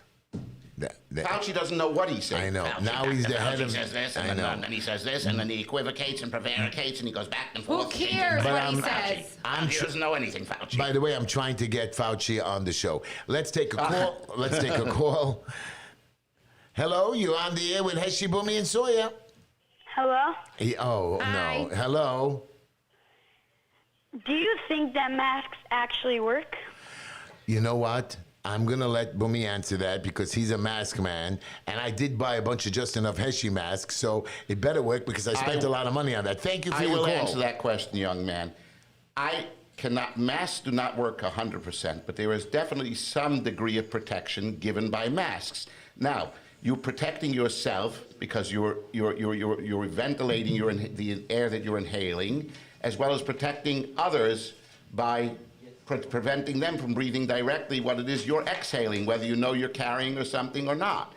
S2: Fauci doesn't know what he's saying.
S1: I know.
S2: Fauci,
S1: Now he's the
S2: Dr.
S1: head
S2: Fauci
S1: of.
S2: says this,
S1: I
S2: and
S1: know.
S2: then he says this, and then he equivocates and prevaricates, and he goes back and
S3: Who
S2: forth.
S3: cares
S1: But
S3: what he
S1: I'm-
S3: says?
S2: He doesn't know anything, Fauci.
S1: By the way, I'm trying to get Fauci on the show. Let's take a call. Let's take a call. Hello, you're on the air with Heshi, Boomy, and Sawyer.
S5: Hello?
S1: Oh,
S3: Hi.
S1: no. Hello.
S5: Do you think that masks actually work?
S1: You know what? I'm going to let Boomy answer that because he's a mask man. And I did buy a bunch of Just Enough Heshi masks, so it better work because I spent a lot of money on that. Thank you for
S2: I
S1: your
S2: will
S1: call.
S2: answer that question, young man. Masks do not work 100%, but there is definitely some degree of protection given by masks. Now, you're protecting yourself because you're ventilating the air that you're inhaling, as well as protecting others by preventing them from breathing directly what it is you're exhaling, whether you know you're carrying or something or not.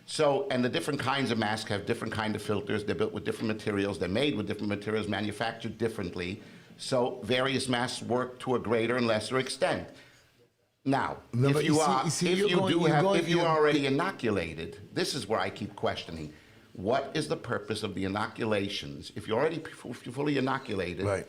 S2: So, and the different kinds of masks have different kind of filters. They're built with different materials. They're made with different materials, manufactured differently. So various masks work to a greater and lesser extent. Now,
S1: No,
S2: if
S1: but
S2: you
S1: you see-
S2: are,
S1: you see,
S2: if
S1: you're
S2: you
S1: going-
S2: do
S1: you're
S2: have,
S1: going-
S2: if you
S1: you're-
S2: are already inoculated, this is where I keep questioning. What is the purpose of the inoculations? If you're already fully inoculated,
S1: Right.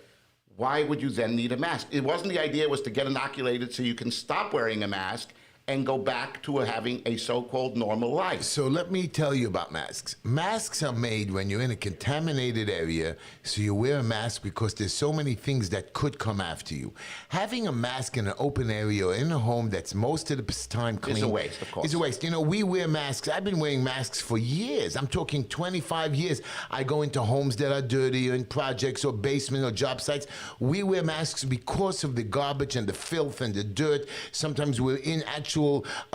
S2: why would you then need a mask? It wasn't the idea was to get inoculated so you can stop wearing a mask and go back to having a so-called normal life.
S1: So let me tell you about masks. Masks are made when you're in a contaminated area, so you wear a mask because there's so many things that could come after you. Having a mask in an open area or in a home that's most of the time clean
S2: Is a waste, of course.
S1: Is a waste. You know, we wear masks. I've been wearing masks for years. I'm talking 25 years. I go into homes that are dirty or in projects or basement or job sites. We wear masks because of the garbage and the filth and the dirt. Sometimes we're in actual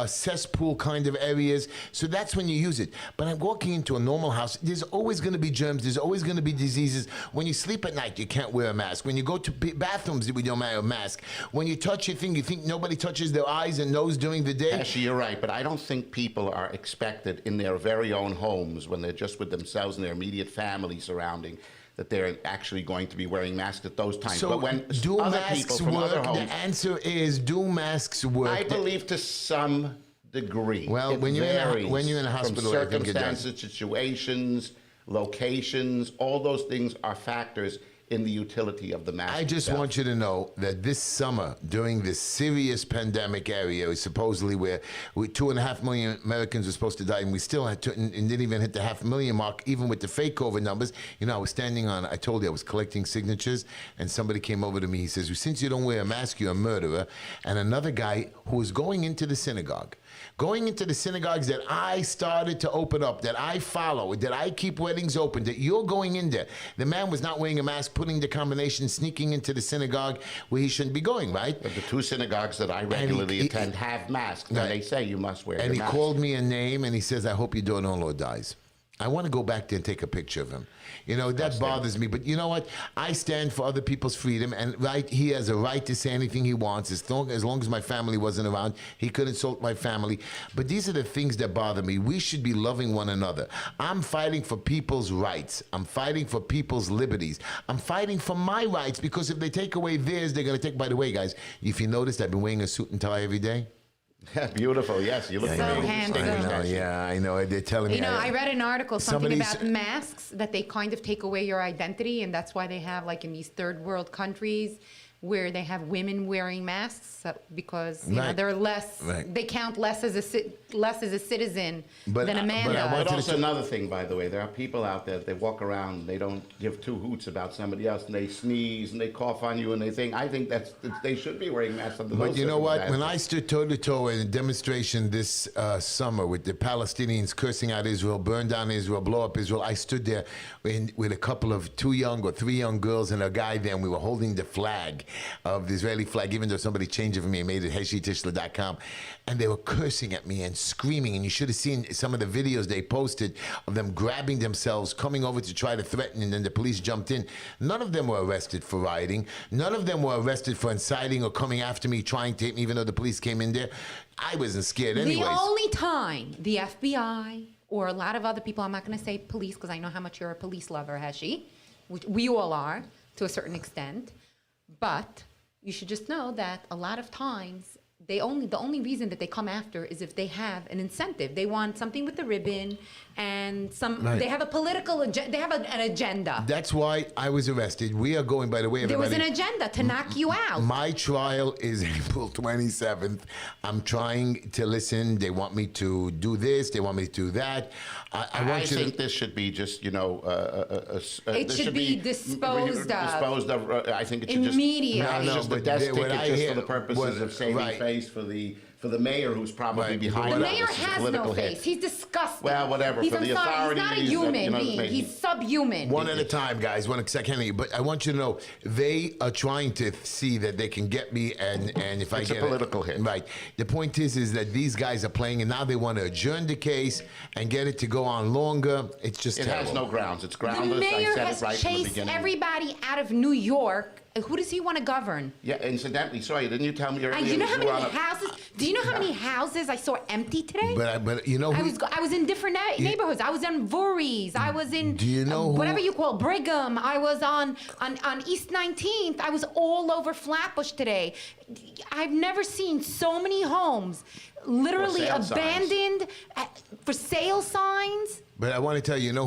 S1: cesspool kind of areas. So that's when you use it. But I'm walking into a normal house. There's always going to be germs. There's always going to be diseases. When you sleep at night, you can't wear a mask. When you go to bathrooms, we don't wear a mask. When you touch your thing, you think nobody touches their eyes and nose during the day.
S2: Actually, you're right, but I don't think people are expected in their very own homes when they're just with themselves and their immediate family surrounding that they're actually going to be wearing masks at those times.
S1: So
S2: but when
S1: do
S2: other
S1: masks
S2: people from other
S1: work?
S2: homes,
S1: The answer is do masks work?
S2: I believe to some degree.
S1: Well,
S2: It
S1: when you're
S2: varies
S1: in a hospital, I
S2: from
S1: think it does.
S2: circumstances, situations, locations, all those things are factors in the utility of the mask.
S1: I just
S2: itself.
S1: want you to know that this summer, during this serious pandemic area, supposedly where 2.5 million Americans were supposed to die, and we still had to, and didn't even hit the 500,000 mark, even with the fake COVID numbers. You know, I was standing on, I told you I was collecting signatures, and somebody came over to me. He says, since you don't wear a mask, you're a murderer. And another guy who was going into the synagogue, that I started to open up, that I follow, that I keep weddings open, that you're going in there. The man was not wearing a mask, putting the combination, sneaking into the synagogue where he shouldn't be going, right?
S2: But the two synagogues that I regularly attend have masks, and they say you must wear
S1: And
S2: your mask.
S1: he called me a name, and he says, I hope your daughter-in-law dies. I want to go back there and take a picture of him. You know, that bothers me. But you know what? I stand for other people's freedom, and he has a right to say anything he wants. As long as my family wasn't around, he could insult my family. But these are the things that bother me. We should be loving one another. I'm fighting for people's rights. I'm fighting for people's liberties. I'm fighting for my rights, because if they take away theirs, they're going to take. By the way, guys, if you noticed, I've been wearing a suit and tie every day.
S2: Beautiful, yes. You look
S3: So
S2: very
S3: handsome.
S2: distinguished.
S1: I know. They're telling me.
S3: You know, I read an article, something
S1: somebody's-
S3: about masks, that they kind of take away your identity, and that's why they have, like, in these third world countries, where they have women wearing masks, because you know,
S1: Right.
S3: they're less,
S1: Right.
S3: they count less as a citizen
S1: But
S3: than a man
S1: but I
S3: does.
S1: want
S2: But
S1: to
S2: also another thing, by the way, there are people out there, they walk around, they don't give two hoots about somebody else, and they sneeze and they cough on you, and they think, I think they should be wearing masks under those
S1: But you know what? When I
S2: circumstances.
S1: stood toe-to-toe in a demonstration this summer with the Palestinians cursing out Israel, burn down Israel, blow up Israel, I stood there with a couple of 2 young or 3 young girls and a guy there, and we were holding the flag of the Israeli flag, even though somebody changed it for me and made it heshitishla.com. And they were cursing at me and screaming, and you should have seen some of the videos they posted of them grabbing themselves, coming over to try to threaten, and then the police jumped in. None of them were arrested for rioting. None of them were arrested for inciting or coming after me, trying to hit me, even though the police came in there. I wasn't scared anyways.
S3: The only time the FBI or a lot of other people, I'm not going to say police because I know how much you're a police lover, Heshi, which we all are to a certain extent, but you should just know that a lot of times the only reason that they come after is if they have an incentive. They want something with the ribbon and
S1: Right.
S3: they have a political agenda. They have an agenda.
S1: That's why I was arrested. We are going, by the way,
S3: There was
S1: everybody.
S3: an agenda to knock you out.
S1: My trial is April 27th. I'm trying to listen. They want me to do this. They want me to do that. I
S2: I
S1: want you
S2: think
S1: to.
S2: this should be just, you know,
S3: It
S2: this
S3: should be disposed of.
S2: Disposed of. I think it should
S3: Immediately.
S2: just.
S1: No,
S2: Just a
S1: but
S2: death
S1: they- what
S2: ticket
S1: I
S2: just
S1: hear-
S2: for the purposes
S1: what-
S2: of saving
S1: right.
S2: face for the mayor who's probably
S1: Right.
S2: behind
S3: The
S1: Well,
S2: all
S3: mayor
S2: this. It's a
S3: has
S2: political
S3: no
S2: hit.
S3: face. He's disgusting.
S2: Well, whatever,
S3: He's,
S2: for
S3: I'm
S2: the
S3: sorry, he's not a
S2: authorities,
S3: human
S2: you know,
S3: being.
S2: maybe-
S3: He's subhuman.
S1: One at a time, guys. One second. But I want you to know they are trying to see that they can get me, and if I
S2: It's a
S1: get
S2: political hit.
S1: Right. The point is that these guys are playing, and now they want to adjourn the case and get it to go on longer. It's just
S2: It
S1: terrible.
S2: has no grounds. It's
S3: The
S2: groundless. I
S3: mayor
S2: said
S3: has
S2: it right from the
S3: chased
S2: beginning.
S3: everybody out of New York. Who does he want to govern?
S2: Yeah, incidentally, sorry, didn't you tell me earlier?
S3: You know
S2: that
S3: how
S2: you were
S3: many
S2: on a-
S3: houses? Do you know how many houses I saw empty today?
S1: But you know who?
S3: I was in different neighborhoods. I was in Voorhees. I was in
S1: Do you know who-
S3: whatever you call Brigham. I was on East 19th. I was all over Flatbush today. I've never seen so many homes literally
S2: For sale signs.
S3: abandoned for sale signs.
S1: But I want to tell you, you know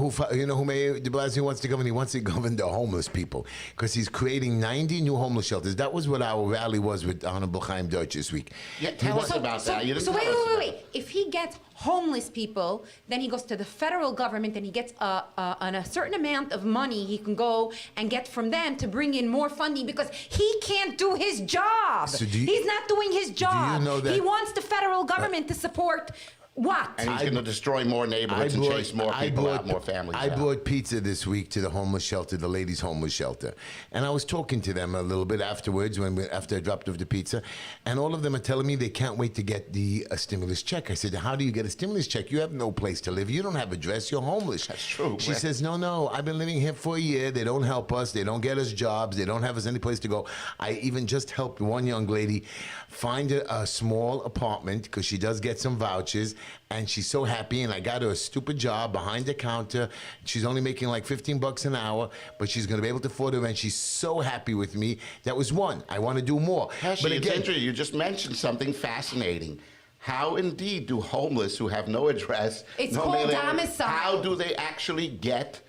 S1: who Mayor Deblasio wants to govern? He wants to govern the homeless people because he's creating 90 new homeless shelters. That was what our rally was with Honorable Chaim Deutsch this week.
S2: Yeah, tell us about that. You didn't
S3: So
S2: tell
S3: wait,
S2: us about
S3: wait. If he gets homeless people, then he goes to the federal government and he gets a certain amount of money he can go and get from them to bring in more funding because he can't do his job.
S1: So
S3: He's not doing his job.
S1: know that-
S3: He wants the federal government to support what?
S2: And he's going to destroy more neighborhoods and chase more people out, more families
S1: I
S2: out.
S1: brought pizza this week to the homeless shelter, the ladies' homeless shelter. And I was talking to them a little bit afterwards, after I dropped off the pizza. And all of them are telling me they can't wait to get the stimulus check. I said, how do you get a stimulus check? You have no place to live. You don't have a dress. You're homeless.
S2: That's true,
S1: She
S2: man.
S1: says, no, I've been living here for a year. They don't help us. They don't get us jobs. They don't have us any place to go. I even just helped one young lady find a small apartment because she does get some vouchers. And she's so happy, and I got her a stupid job behind the counter. She's only making like $15 an hour, but she's going to be able to afford it, and she's so happy with me. That was one. I want to do more.
S2: Heshi,
S1: But
S2: it's
S1: again,
S2: interesting. You just mentioned something fascinating. How indeed do homeless who have no address,
S3: It's
S2: no
S3: called
S2: mailing address,
S3: domicile.
S2: how do they actually get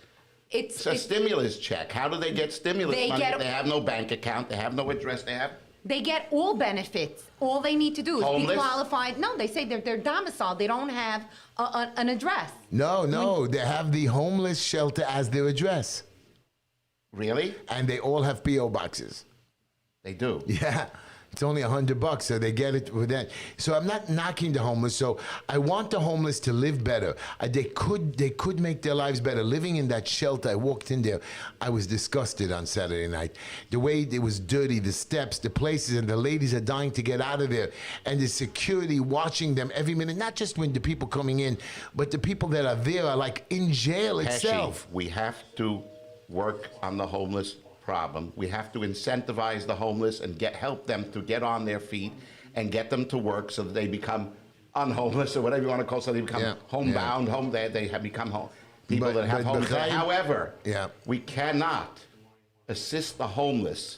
S2: It's a stimulus check. How do they get stimulus
S3: They
S2: money?
S3: get-
S2: They have no bank account. They have no address.
S3: They get all benefits. All they need to do is
S2: Homeless?
S3: be qualified. No, they say they're domiciled. They don't have an address.
S1: No, they have the homeless shelter as their address.
S2: Really?
S1: And they all have P.O. boxes.
S2: They do.
S1: Yeah. It's only $100, so they get it with that. So I'm not knocking the homeless. So I want the homeless to live better. They could make their lives better. Living in that shelter, I walked in there. I was disgusted on Saturday night. The way it was dirty, the steps, the places, and the ladies are dying to get out of there. And the security watching them every minute. Not just when the people coming in, but the people that are there are like in jail itself.
S2: We have to work on the homeless problem. We have to incentivize the homeless and help them to get on their feet and get them to work so that they become unhomeless or whatever you want to call it, so they become homebound, they have become people that have homes. However, we cannot assist the homeless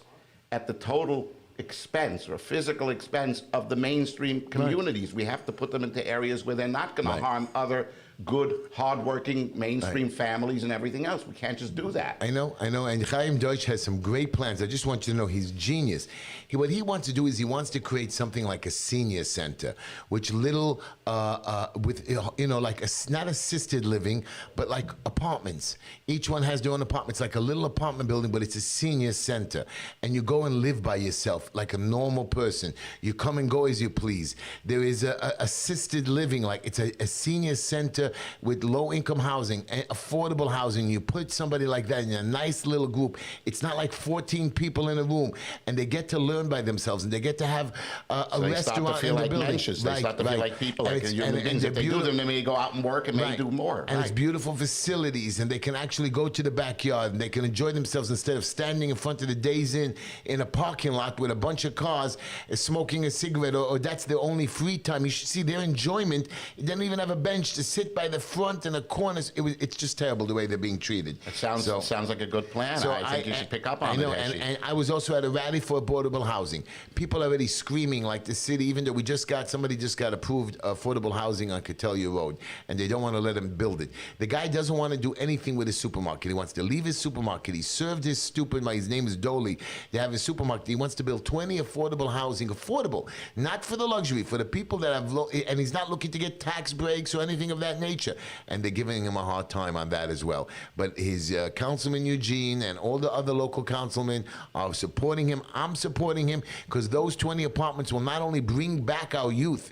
S2: at the total expense or physical expense of the mainstream communities. Right. We have to put them into areas where they're not going to harm other good, hardworking, mainstream families and everything else. We can't just do that.
S1: I know. And Chaim Deutsch has some great plans. I just want you to know he's genius. What he wants to do is he wants to create something like a senior center, which with like not assisted living, but like apartments. Each one has their own apartments, like a little apartment building, but it's a senior center. And you go and live by yourself like a normal person. You come and go as you please. There is a assisted living, like it's a senior center with low-income housing, affordable housing. You put somebody like that in a nice little group. It's not like 14 people in a room, and they get to learn by themselves, and they get to have a
S2: so
S1: restaurant in the building.
S2: They start to feel like people, like human beings. If they do them, they may go out and work and may do more.
S1: And it's beautiful facilities, and they can actually go to the backyard, and they can enjoy themselves instead of standing in front of the Days Inn in a parking lot with a bunch of cars, smoking a cigarette, or that's their only free time. You should see their enjoyment. They don't even have a bench to sit by the front and the corners. It's just terrible the way they're being treated.
S2: It sounds like a good plan. So I think you should pick up on it.
S1: And I was also at a rally for affordable housing. People are already screaming like the city, even though somebody just got approved affordable housing on Catellia Road, and they don't want to let him build it. The guy doesn't want to do anything with his supermarket. He wants to leave his supermarket. He served his his name is Dolly. They have his supermarket. He wants to build 20 affordable housing, affordable, not for the luxury, for the people that have and he's not looking to get tax breaks or anything of that nature. And they're giving him a hard time on that as well. But his councilman Eugene and all the other local councilmen are supporting him. I'm supporting him because those 20 apartments will not only bring back our youth,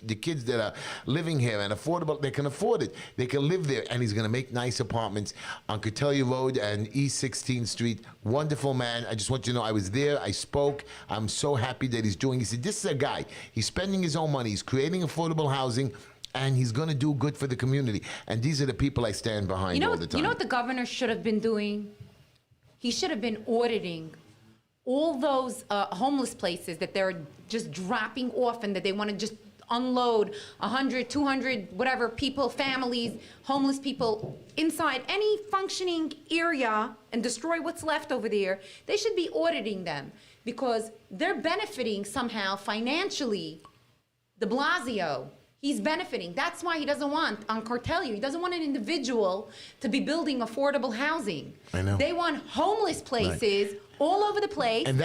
S1: the kids that are living here and affordable, they can afford it. They can live there. And he's going to make nice apartments on Catellia Road and East 16th Street. Wonderful man. I just want you to know I was there. I spoke. I'm so happy that he's doing. He said, this is a guy. He's spending his own money. He's creating affordable housing. And he's going to do good for the community. And these are the people I stand behind all the time.
S3: You know what the governor should have been doing? He should have been auditing all those homeless places that they're just dropping off and that they want to just unload 100, 200, whatever people, families, homeless people inside any functioning area and destroy what's left over there. They should be auditing them because they're benefiting somehow financially. Deblasio. He's benefiting. That's why he doesn't want, on Cartelio, he doesn't want an individual to be building affordable housing.
S1: I know.
S3: They want homeless places all over the place.
S1: And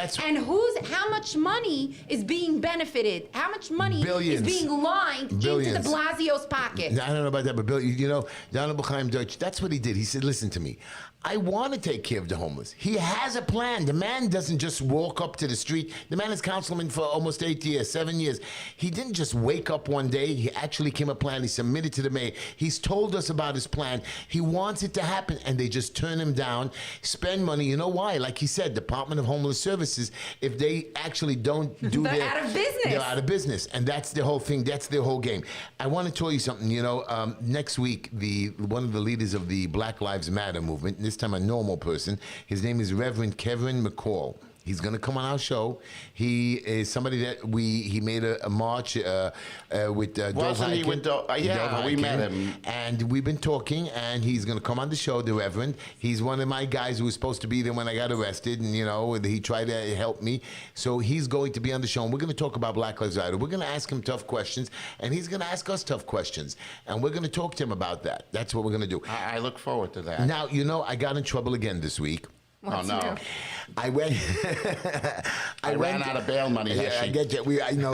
S3: how much money is being benefited? How much money
S1: Billions.
S3: is being lined into Deblasio's pocket?
S1: I don't know about that, but Bill, the Honorable Chaim Deutsch, that's what he did. He said, listen to me. I want to take care of the homeless. He has a plan. The man doesn't just walk up to the street. The man is councilman for almost 7 years. He didn't just wake up one day. He actually came a plan. He submitted to the mayor. He's told us about his plan. He wants it to happen, and they just turn him down, spend money. You know why? Like he said, Department of Homeless Services, if they actually don't do
S3: they're out of business.
S1: They're out of business, and that's the whole thing. That's their whole game. I want to tell you something. Next week, one of the leaders of the Black Lives Matter movement, this time a normal person, his name is Reverend Kevin McCall. He's going to come on our show. He is somebody that he made a march with Dov
S2: Wasn't he with
S1: Dov
S2: we met
S1: Hiken.
S2: him.
S1: And we've been talking, and he's going to come on the show, the Reverend. He's one of my guys who was supposed to be there when I got arrested, and, he tried to help me. So he's going to be on the show, and we're going to talk about Black Lives Matter. We're going to ask him tough questions, and he's going to ask us tough questions. And we're going to talk to him about that. That's what we're going to do.
S2: I look forward to that.
S1: Now, I got in trouble again this week.
S2: Oh, no.
S1: I went.
S2: I ran out of bail money.
S1: Yeah, I get you. I know.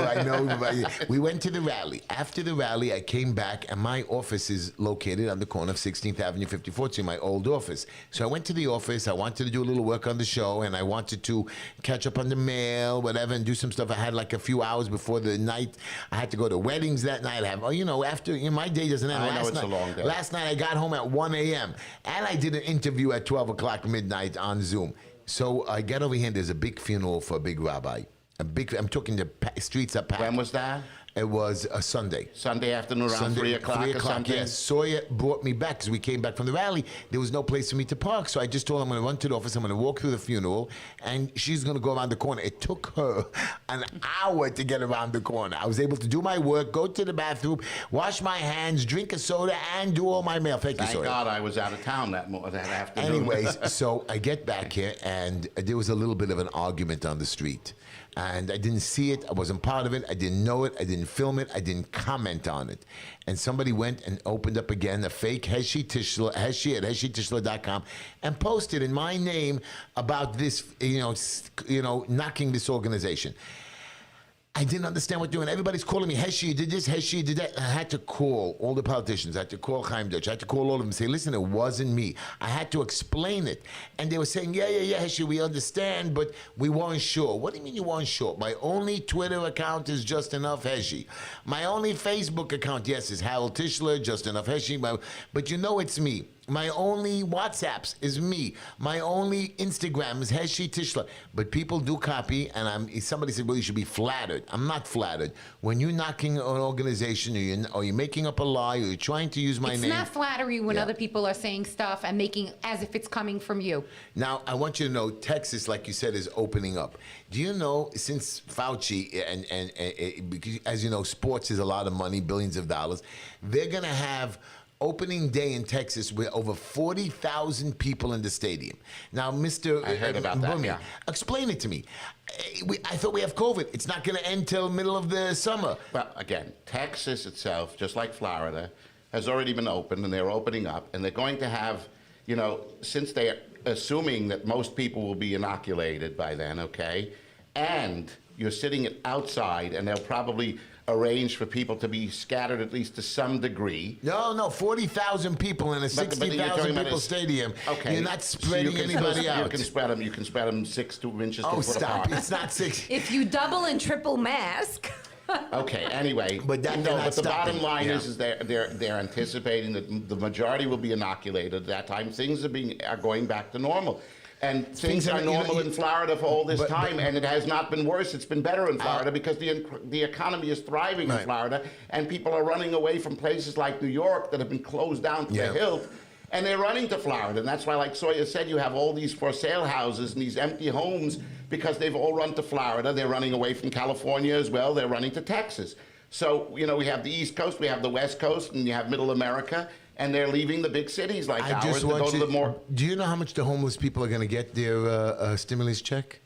S1: We went to the rally. After the rally, I came back, and my office is located on the corner of 16th Avenue, 54th Street, my old office. So I went to the office. I wanted to do a little work on the show, and I wanted to catch up on the mail, whatever, and do some stuff. I had like a few hours before the night. I had to go to weddings that night. My day doesn't end.
S2: I know it's a long day.
S1: Last night, I got home at 1 a.m., and I did an interview at 12 o'clock midnight on Zoom. So I get over here, and there's a big funeral for a big rabbi. I'm talking the streets are packed.
S2: When was that?
S1: It was a Sunday.
S2: Sunday afternoon around 3 o'clock
S1: 3
S2: or
S1: o'clock,
S2: something?
S1: yes. Sawyer brought me back because we came back from the rally. There was no place for me to park. So I just told her I'm going to run to the office. I'm going to walk through the funeral, and she's going to go around the corner. It took her an hour to get around the corner. I was able to do my work, go to the bathroom, wash my hands, drink a soda, and do all my mail. Thank you, Sawyer.
S2: Thank God I was out of town that afternoon.
S1: Anyways, so I get back here, and there was a little bit of an argument on the street. And I didn't see it. I wasn't part of it. I didn't know it. I didn't film it. I didn't comment on it. And somebody went and opened up again a fake Heshy at heshytishler.com and posted in my name about this, knocking this organization. I didn't understand what doing. Everybody's calling me, Heshy, you did this, Heshy, you did that. And I had to call all the politicians. I had to call Chaim Deutsch. I had to call all of them and say, listen, it wasn't me. I had to explain it. And they were saying, yeah, Heshy, we understand, but we weren't sure. What do you mean you weren't sure? My only Twitter account is Just Enough Heshy. My only Facebook account, yes, is Harold Tischler, Just Enough Heshy. But it's me. My only WhatsApps is me. My only Instagram is Heshy Tischler. But people do copy, and somebody said, well, you should be flattered. I'm not flattered. When you're knocking an organization, or you're making up a lie, or you're trying to use my name.
S3: It's not flattery when other people are saying stuff and making as if it's coming from you.
S1: Now, I want you to know, Texas, like you said, is opening up. Do you know, since Fauci, and because, as you know, sports is a lot of money, billions of dollars, they're going to have opening day in Texas with over 40,000 people in the stadium. Now, Mr.
S2: I heard about that, yeah.
S1: Explain it to me. I thought we have COVID. It's not going to end till middle of the summer.
S2: Well, again, Texas itself, just like Florida, has already been opened, and they're opening up, and they're going to have, since they're assuming that most people will be inoculated by then, okay, and you're sitting outside, and they'll probably arrange for people to be scattered at least to some degree.
S1: No, 40,000 people in a 60,000 people stadium.
S2: Okay.
S1: You're not spreading anybody out.
S2: You can spread them 6 to 2 inches.
S1: Oh,
S2: to foot
S1: stop.
S2: apart.
S1: It's not 6.
S3: If you double and triple mask.
S2: Okay, anyway.
S1: But
S2: the bottom line is they're anticipating that the majority will be inoculated at that time. Things are going back to normal. And things are normal in Florida for all this time, and it has not been worse. It's been better in Florida because the economy is thriving in Florida, and people are running away from places like New York that have been closed down to the hilt, and they're running to Florida. And that's why, like Sawyer said, you have all these for sale houses and these empty homes because they've all run to Florida. They're running away from California as well. They're running to Texas. So, we have the East Coast, we have the West Coast, and you have Middle America. And they're leaving the big cities like ours to go to the more.
S1: Do you know how much the homeless people are going to get their stimulus check?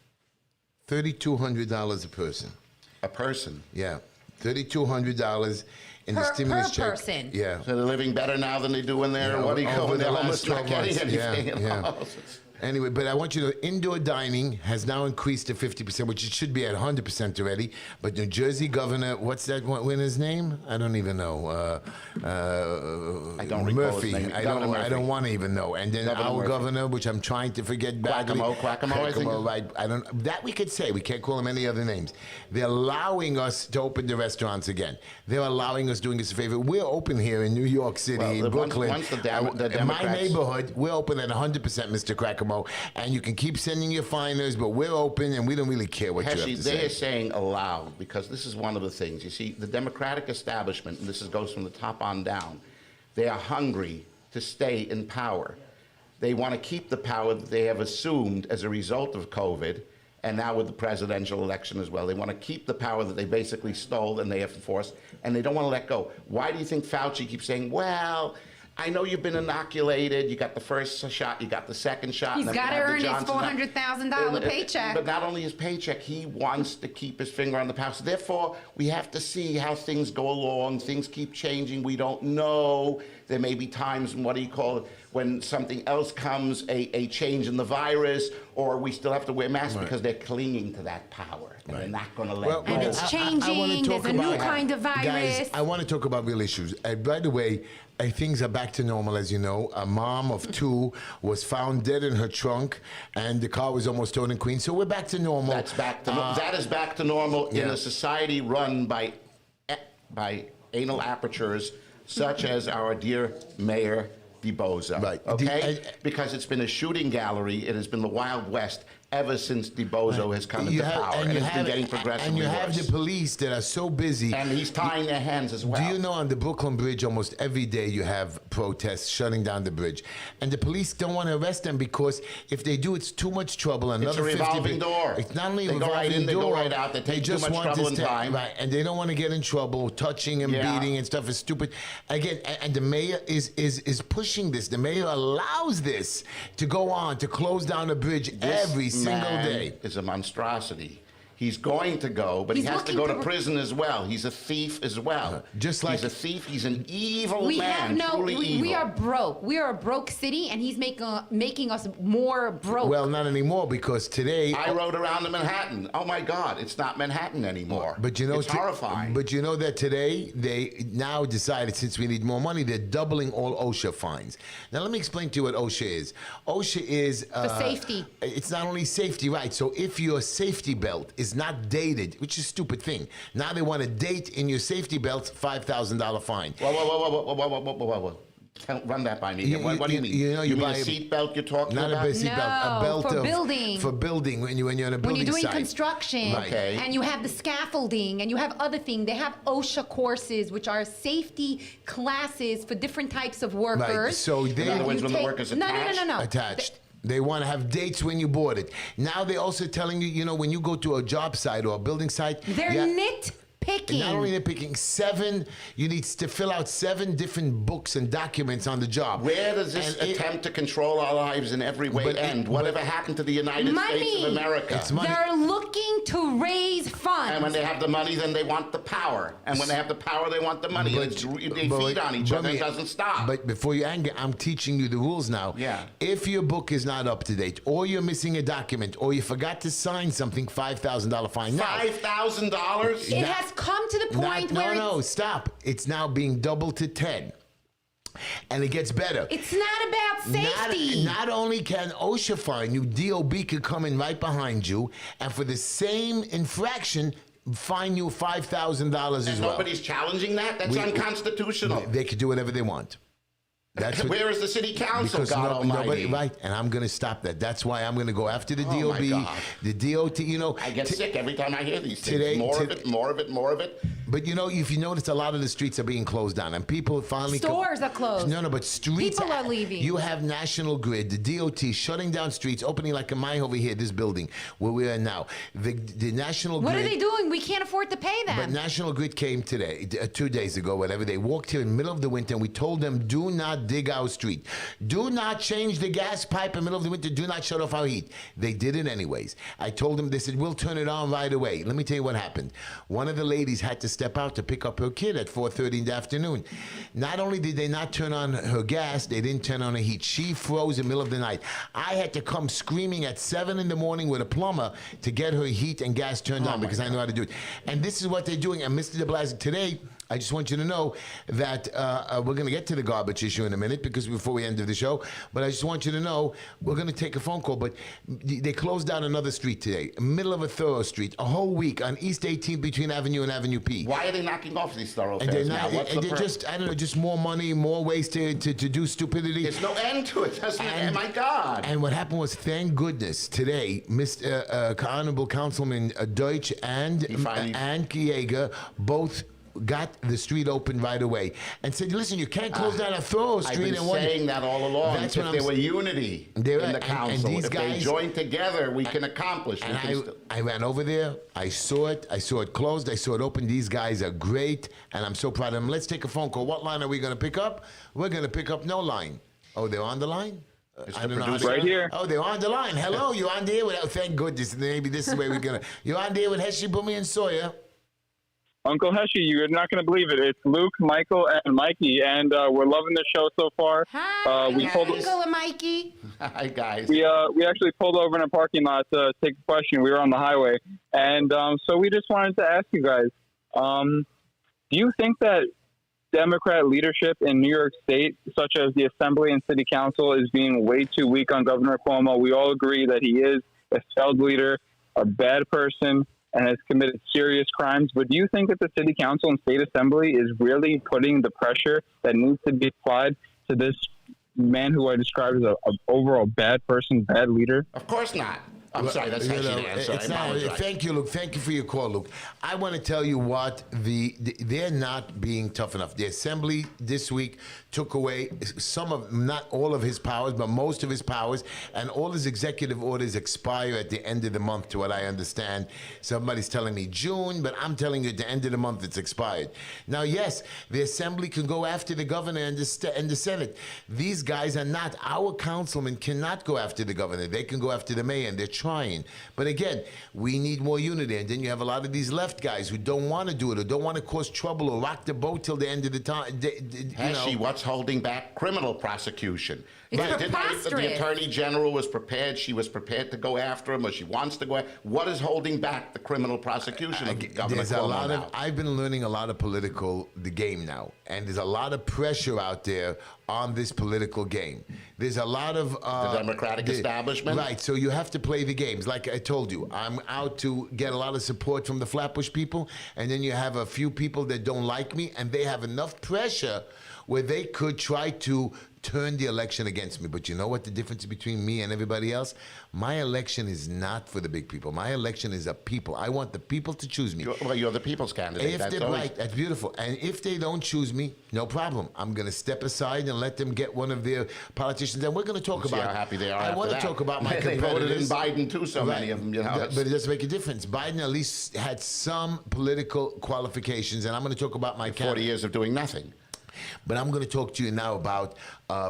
S1: $3,200 a person.
S2: A person?
S1: Yeah, $3,200 in the stimulus check.
S3: Per person.
S1: Yeah.
S2: So they're living better now than they do when they're when they're homeless, not getting anything.
S1: Yeah. Anyway, but I want you to know, indoor dining has now increased to 50%, which it should be at 100% already. But New Jersey governor, what's that winner's name? I don't even know.
S2: I don't recall
S1: Murphy.
S2: his name.
S1: I don't want to even know. And then
S2: Governor
S1: our
S2: Murphy.
S1: governor, which I'm trying to forget badly.
S2: Cuomo, I think.
S1: Right. That we could say. We can't call him any other names. They're allowing us to open the restaurants again. They're allowing us, doing us a favor. We're open here in New York City, in Brooklyn.
S2: Once the Democrats,
S1: in my neighborhood, we're open at 100%, Mr. Cracamo. And you can keep sending your finers, but we're open and we don't really care what you have to say.
S2: They're saying allow, because this is one of the things. You see, the Democratic establishment, and this goes from the top on down, they are hungry to stay in power. They want to keep the power that they have assumed as a result of COVID, and now with the presidential election as well. They want to keep the power that they basically stole and they have enforced, and they don't want to let go. Why do you think Fauci keeps saying, well, I know you've been inoculated, you got the first shot, you got the second shot.
S3: He's
S2: and then
S3: got to
S2: you have the
S3: earn his
S2: Johnson
S3: $400,000 paycheck.
S2: But not only his paycheck, he wants to keep his finger on the pulse. Therefore, we have to see how things go along. Things keep changing. We don't know. There may be times, what do you call it, when something else comes, a change in the virus, or we still have to wear masks because they're clinging to that power. And they're not going to let go.
S3: And it's changing. There's a new kind of virus.
S1: Guys, I want to talk about real issues. By the way, things are back to normal, as you know. A mom of 2 was found dead in her trunk, and the car was almost towed in Queens. So we're back to normal.
S2: That's back to that is back to normal in
S1: yeah.
S2: a society run by anal apertures, such as our dear Mayor DeBozo.
S1: Right.
S2: Okay? Because it's been a shooting gallery. It has been the Wild West ever since DeBozo has come into power, and it's been getting progressively
S1: And you have
S2: worse.
S1: the police that are so busy.
S2: And he's tying their hands as well.
S1: Do you know on the Brooklyn Bridge, almost every day you have protests shutting down the bridge, and the police don't want to arrest them because if they do, it's too much trouble.
S2: It's a revolving door.
S1: It's not only a
S2: They go right
S1: revolving
S2: in, they
S1: door.
S2: go right out. They take too
S1: just
S2: much
S1: want
S2: trouble
S1: to
S2: and
S1: stay-
S2: time.
S1: right? And they don't want to get in trouble. Touching and
S2: Yeah.
S1: beating and stuff is stupid. Again, and the mayor is pushing this. The mayor allows this to go on to close down the bridge every single day.
S2: Is a monstrosity. He's going to go, but
S3: He's
S2: he has to
S3: looking
S2: go to
S3: to-
S2: prison as well. He's a thief as well.
S1: Just like-
S2: he's a thief. He's an evil
S3: We
S2: man.
S3: have no.
S2: Truly evil.
S3: We are broke. We are a broke city, and he's making us more broke.
S1: Well, not anymore because today.
S2: I rode around in Manhattan. Oh my God, it's not Manhattan anymore.
S1: But you know,
S2: it's horrifying.
S1: But you know that today they now decided since we need more money, they're doubling all OSHA fines. Now let me explain to you what OSHA is. OSHA is
S3: For safety.
S1: It's not only safety, right? So if your safety belt is not dated, which is a stupid thing, now they want a date in your safety belt, $5,000 fine.
S2: Whoa. Run that by me. What do you mean?
S1: You know, you
S2: mean
S1: buy
S2: a seat belt you're talking
S1: Not
S2: about?
S1: a seat belt, a
S3: No,
S1: belt
S3: for
S1: of,
S3: building.
S1: for building when you're on a building
S3: when you're doing
S1: site.
S3: construction,
S1: Right.
S2: Okay.
S3: and you have the scaffolding, and you have other things. They have OSHA courses, which are safety classes for different types of workers.
S1: Right. So they,
S2: In other words,
S3: You
S2: when the
S3: take-
S2: worker's
S3: no,
S2: attached?
S3: no.
S1: attached. They want to have dates when you bought it. Now they're also telling you, you know, when you go to a job site or a building site,
S3: They're nitpicking.
S1: not only they're picking you need to fill out 7 different books and documents on the job.
S2: Where does this
S1: And
S2: attempt to control our lives in every way
S1: But-
S2: end?
S1: but-
S2: Whatever happened to the United States of America?
S1: It's money.
S3: They're looking to raise funds.
S2: And when they have the money, then they want the power. And when they have the power, they want the money. And they feed on each other. It doesn't stop.
S1: But before you anger, I'm teaching you the rules now.
S2: Yeah.
S1: If your book is not up to date, or you're missing a document, or you forgot to sign something, $5,000 fine. Now,
S2: $5,000?
S3: it has come to the point where
S1: no, stop. It's now being doubled to 10. And it gets better.
S3: it's not about safety.
S1: Not only can OSHA fine you, DOB could come in right behind you, and for the same infraction, fine you $5,000 as well.
S2: Nobody's challenging that? That's unconstitutional.
S1: They could do whatever they want. That's what,
S2: Where is the city council,
S1: because
S2: God Almighty?
S1: nobody, right? And I'm going to stop that. That's why I'm going to go after the
S2: Oh, my
S1: DOB,
S2: God.
S1: the DOT. You know,
S2: I get sick every time I hear these things.
S1: today-
S2: More of it.
S1: But you know, if you notice, a lot of the streets are being closed down, and people finally
S3: Stores are closed.
S1: No, but streets.
S3: People are leaving.
S1: You have National Grid, the DOT, shutting down streets, opening like a mine over here, this building where we are now. The National
S3: What
S1: Grid.
S3: are they doing? We can't afford to pay them.
S1: But National Grid came today, 2 days ago, whatever. They walked here in the middle of the winter, and we told them, do not dig our street. Do not change the gas pipe in the middle of the winter. Do not shut off our heat. They did it anyways. I told them, they said, we'll turn it on right away. Let me tell you what happened. One of the ladies had to step out to pick up her kid at 4:30 in the afternoon. Not only did they not turn on her gas, they didn't turn on her heat. She froze in the middle of the night. I had to come screaming at 7 in the morning with a plumber to get her heat and gas turned on because I know how to do it. And this is what they're doing. And Mr. Deblasio, today, I just want you to know that we're going to get to the garbage issue in a minute because before we end the show. But I just want you to know we're going to take a phone call. But they closed down another street today, middle of a thorough street, a whole week on East 18th between Avenue and Avenue P.
S2: Why are they knocking off these thoroughfares
S1: And they're
S2: now?
S1: not.
S2: What's
S1: And
S2: the
S1: they're
S2: purpose?
S1: just, I don't know, just more money, more ways to do stupidity.
S2: There's no end to it, doesn't it? My God.
S1: And what happened was, thank goodness, today, Mr. Honorable Councilman Deutsch and
S2: He finally-
S1: Kieger both got the street open right away and said, listen, you can't close down a thorough street.
S2: I've been saying that all along.
S1: That's
S2: if
S1: what
S2: there
S1: I'm
S2: were unity in the council,
S1: these
S2: if
S1: guys,
S2: they join together, we can accomplish.
S1: And I ran over there. I saw it. I saw it closed. I saw it open. These guys are great, and I'm so proud of them. Let's take a phone call. What line are we going to pick up? We're going to pick up no line. Oh, they're on the line? I don't know how
S6: right here.
S1: Oh, they're on the line. Hello, you're on there with... Oh, thank goodness. Maybe this is the way we're going to... You're on there with Heshy, Boomy, and Sawyer.
S6: Uncle Heshy, you're not going to believe it. It's Luke, Michael, and Mikey, and we're loving the show so far.
S3: Hi, Michael and Mikey.
S2: Hi, guys.
S6: We actually pulled over in a parking lot to take a question. We were on the highway, and so we just wanted to ask you guys, do you think that Democrat leadership in New York State, such as the Assembly and City Council, is being way too weak on Governor Cuomo? We all agree that he is a failed leader, a bad person, and has committed serious crimes. But do you think that the City Council and State Assembly is really putting the pressure that needs to be applied to this man who I described as an overall bad person, bad leader?
S2: Of course not. I'm sorry, that's Heshy to answer.
S1: It's not, thank you, Luke. Thank you for your call, Luke. I want to tell you what, they're not being tough enough. The Assembly this week took away some of, not all of his powers, but most of his powers, and all his executive orders expire at the end of the month, to what I understand. Somebody's telling me June, but I'm telling you at the end of the month it's expired. Now, yes, the Assembly can go after the governor and the Senate. These guys are not. Our councilmen cannot go after the governor. They can go after the mayor, and they're trying. But again, we need more unity. And then you have a lot of these left guys who don't want to do it, or don't want to cause trouble, or rock the boat till the end of the time.
S2: Heshy, what's holding back criminal prosecution?
S3: It's
S2: Didn't
S3: preposterous.
S2: the Attorney General was prepared. She was prepared to go after him, or she wants to go after. What is holding back the criminal prosecution of Governor
S1: There's
S2: Cuomo
S1: a lot
S2: now?
S1: of. I've been learning a lot of the game now, and there's a lot of pressure out there on this political game. There's a lot of
S2: The Democratic establishment?
S1: right? So you have to play the games. Like I told you, I'm out to get a lot of support from the Flatbush people, and then you have a few people that don't like me, and they have enough pressure where they could try to turn the election against me. But you know what the difference between me and everybody else? My election is not for the big people. My election is a people. I want the people to choose me.
S2: Well, you're the people's candidate.
S1: If they're right, that's beautiful. And if they don't choose me, no problem. I'm going to step aside and let them get one of their politicians. And we're going to talk
S2: See
S1: about
S2: how happy they are.
S1: I want to
S2: after
S1: talk
S2: that.
S1: about my
S2: They voted in
S1: competitors.
S2: Biden too. So many of them, you know.
S1: But it doesn't make a difference. Biden at least had some political qualifications, and I'm going to talk about my
S2: 40
S1: candidate.
S2: years of doing nothing.
S1: But I'm going to talk to you now about,